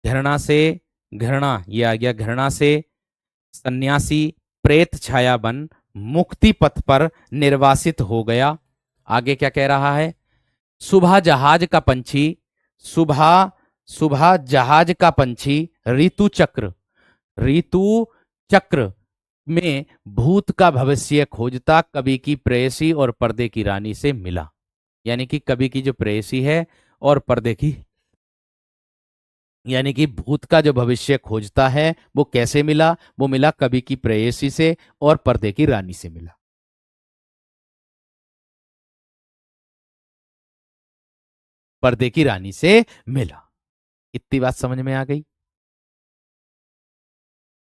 घृणा से, घृणा ये आ गया, घृणा से सन्यासी प्रेत छाया बन मुक्ति पथ पर निर्वासित हो गया। आगे क्या कह रहा है, सुबह जहाज का पंछी, सुबह, जहाज का पंछी, ऋतु चक्र, ऋतु चक्र में भूत का भविष्य खोजता, कवि की प्रेयसी और पर्दे की रानी से मिला। यानी कि कवि की जो प्रेयसी है और पर्दे की, यानी कि भूत का जो भविष्य खोजता है वो कैसे मिला? वो मिला कवि की प्रेयसी से और पर्दे की रानी से मिला। पर्दे की रानी से मिला। इतनी बात समझ में आ गई?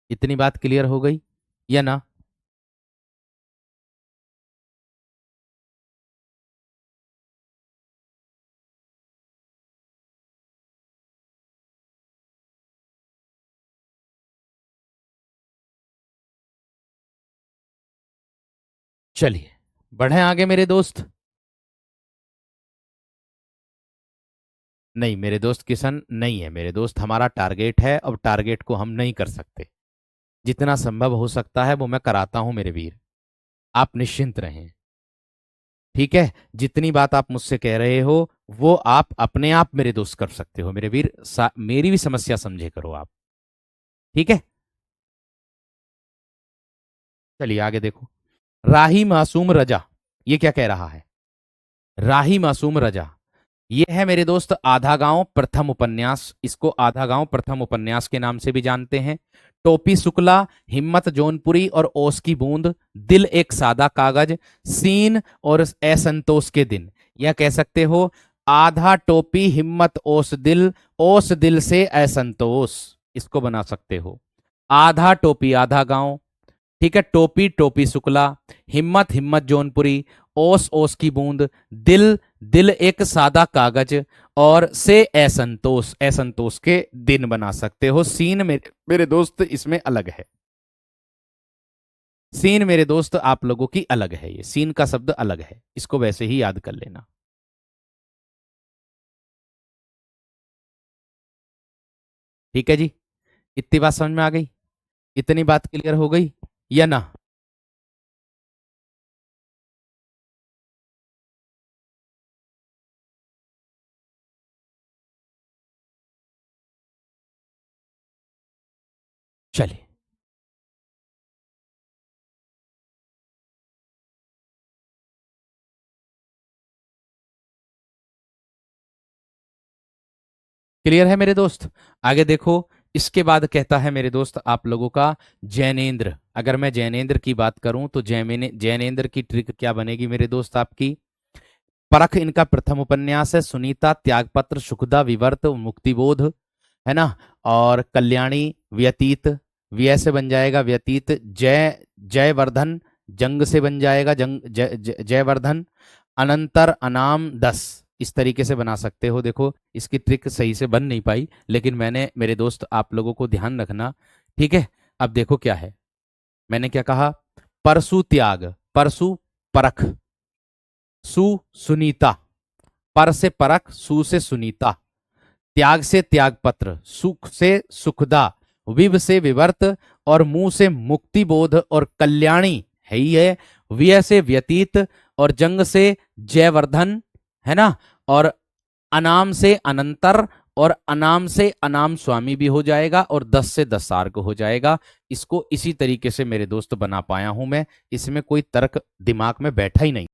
इतनी बात क्लियर हो गई या ना? चलिए बढ़े आगे मेरे दोस्त। नहीं मेरे दोस्त, किशन नहीं है मेरे दोस्त, हमारा टारगेट है। अब टारगेट को हम नहीं कर सकते। जितना संभव हो सकता है वो मैं कराता हूं मेरे वीर, आप निश्चिंत रहें। ठीक है, जितनी बात आप मुझसे कह रहे हो वो आप अपने आप मेरे दोस्त कर सकते हो मेरे वीर। मेरी भी समस्या समझे करो आप। ठीक है, चलिए आगे देखो। राही मासूम रजा, ये क्या कह रहा है? राही मासूम रजा, ये है मेरे दोस्त आधा गांव प्रथम उपन्यास। इसको आधा गांव प्रथम उपन्यास के नाम से भी जानते हैं। टोपी शुक्ला, हिम्मत जौनपुरी और ओस की बूंद, दिल एक सादा कागज, सीन और असंतोष के दिन। यह कह सकते हो आधा टोपी हिम्मत ओस दिल से असंतोष, इसको बना सकते हो। आधा टोपी आधा गांव, ठीक है, टोपी टोपी शुक्ला, हिम्मत हिम्मत जौनपुरी, ओस ओस की बूंद, दिल दिल एक सादा कागज और से असंतोष असंतोष के दिन बना सकते हो। सीन मेरे दोस्त इसमें अलग है। सीन मेरे दोस्त आप लोगों की अलग है, ये सीन का शब्द अलग है, इसको वैसे ही याद कर लेना। ठीक है जी, इतनी बात समझ में आ गई? इतनी बात क्लियर हो गई या ना? चलिए क्लियर है मेरे दोस्त? आगे देखो। इसके बाद कहता है मेरे दोस्त आप लोगों का जैनेन्द्र। अगर मैं जैनेन्द्र की बात करूं तो जैनेन्द्र की ट्रिक क्या बनेगी मेरे दोस्त आपकी? परख इनका प्रथम उपन्यास है। सुनीता, त्यागपत्र, सुखदा, विवर्त, मुक्तिबोध, है ना, और कल्याणी, व्यतीत, व्यय से बन जाएगा व्यतीत, जय जयवर्धन, जंग से बन जाएगा जयवर्धन, अनंतर, अनाम, 10। इस तरीके से बना सकते हो। देखो इसकी ट्रिक सही से बन नहीं पाई, लेकिन मैंने मेरे दोस्त आप लोगों को ध्यान रखना। ठीक है, अब देखो क्या है, मैंने क्या कहा? परसु त्याग, परसु परख, सु सुनीता, पर से परख, सु से सुनीता, त्याग से त्यागपत्र, सुख से सुखदा, विव से विवर्त और मुंह से मुक्ति बोध और कल्याणी है ही है, व्यय से व्यतीत और जंग से जयवर्धन, है ना, और अनाम से अनंतर और अनाम से अनाम स्वामी भी हो जाएगा और 10 से 10 सार्ग हो जाएगा। इसको इसी तरीके से मेरे दोस्त बना पाया हूं मैं, इसमें कोई तर्क दिमाग में बैठा ही नहीं।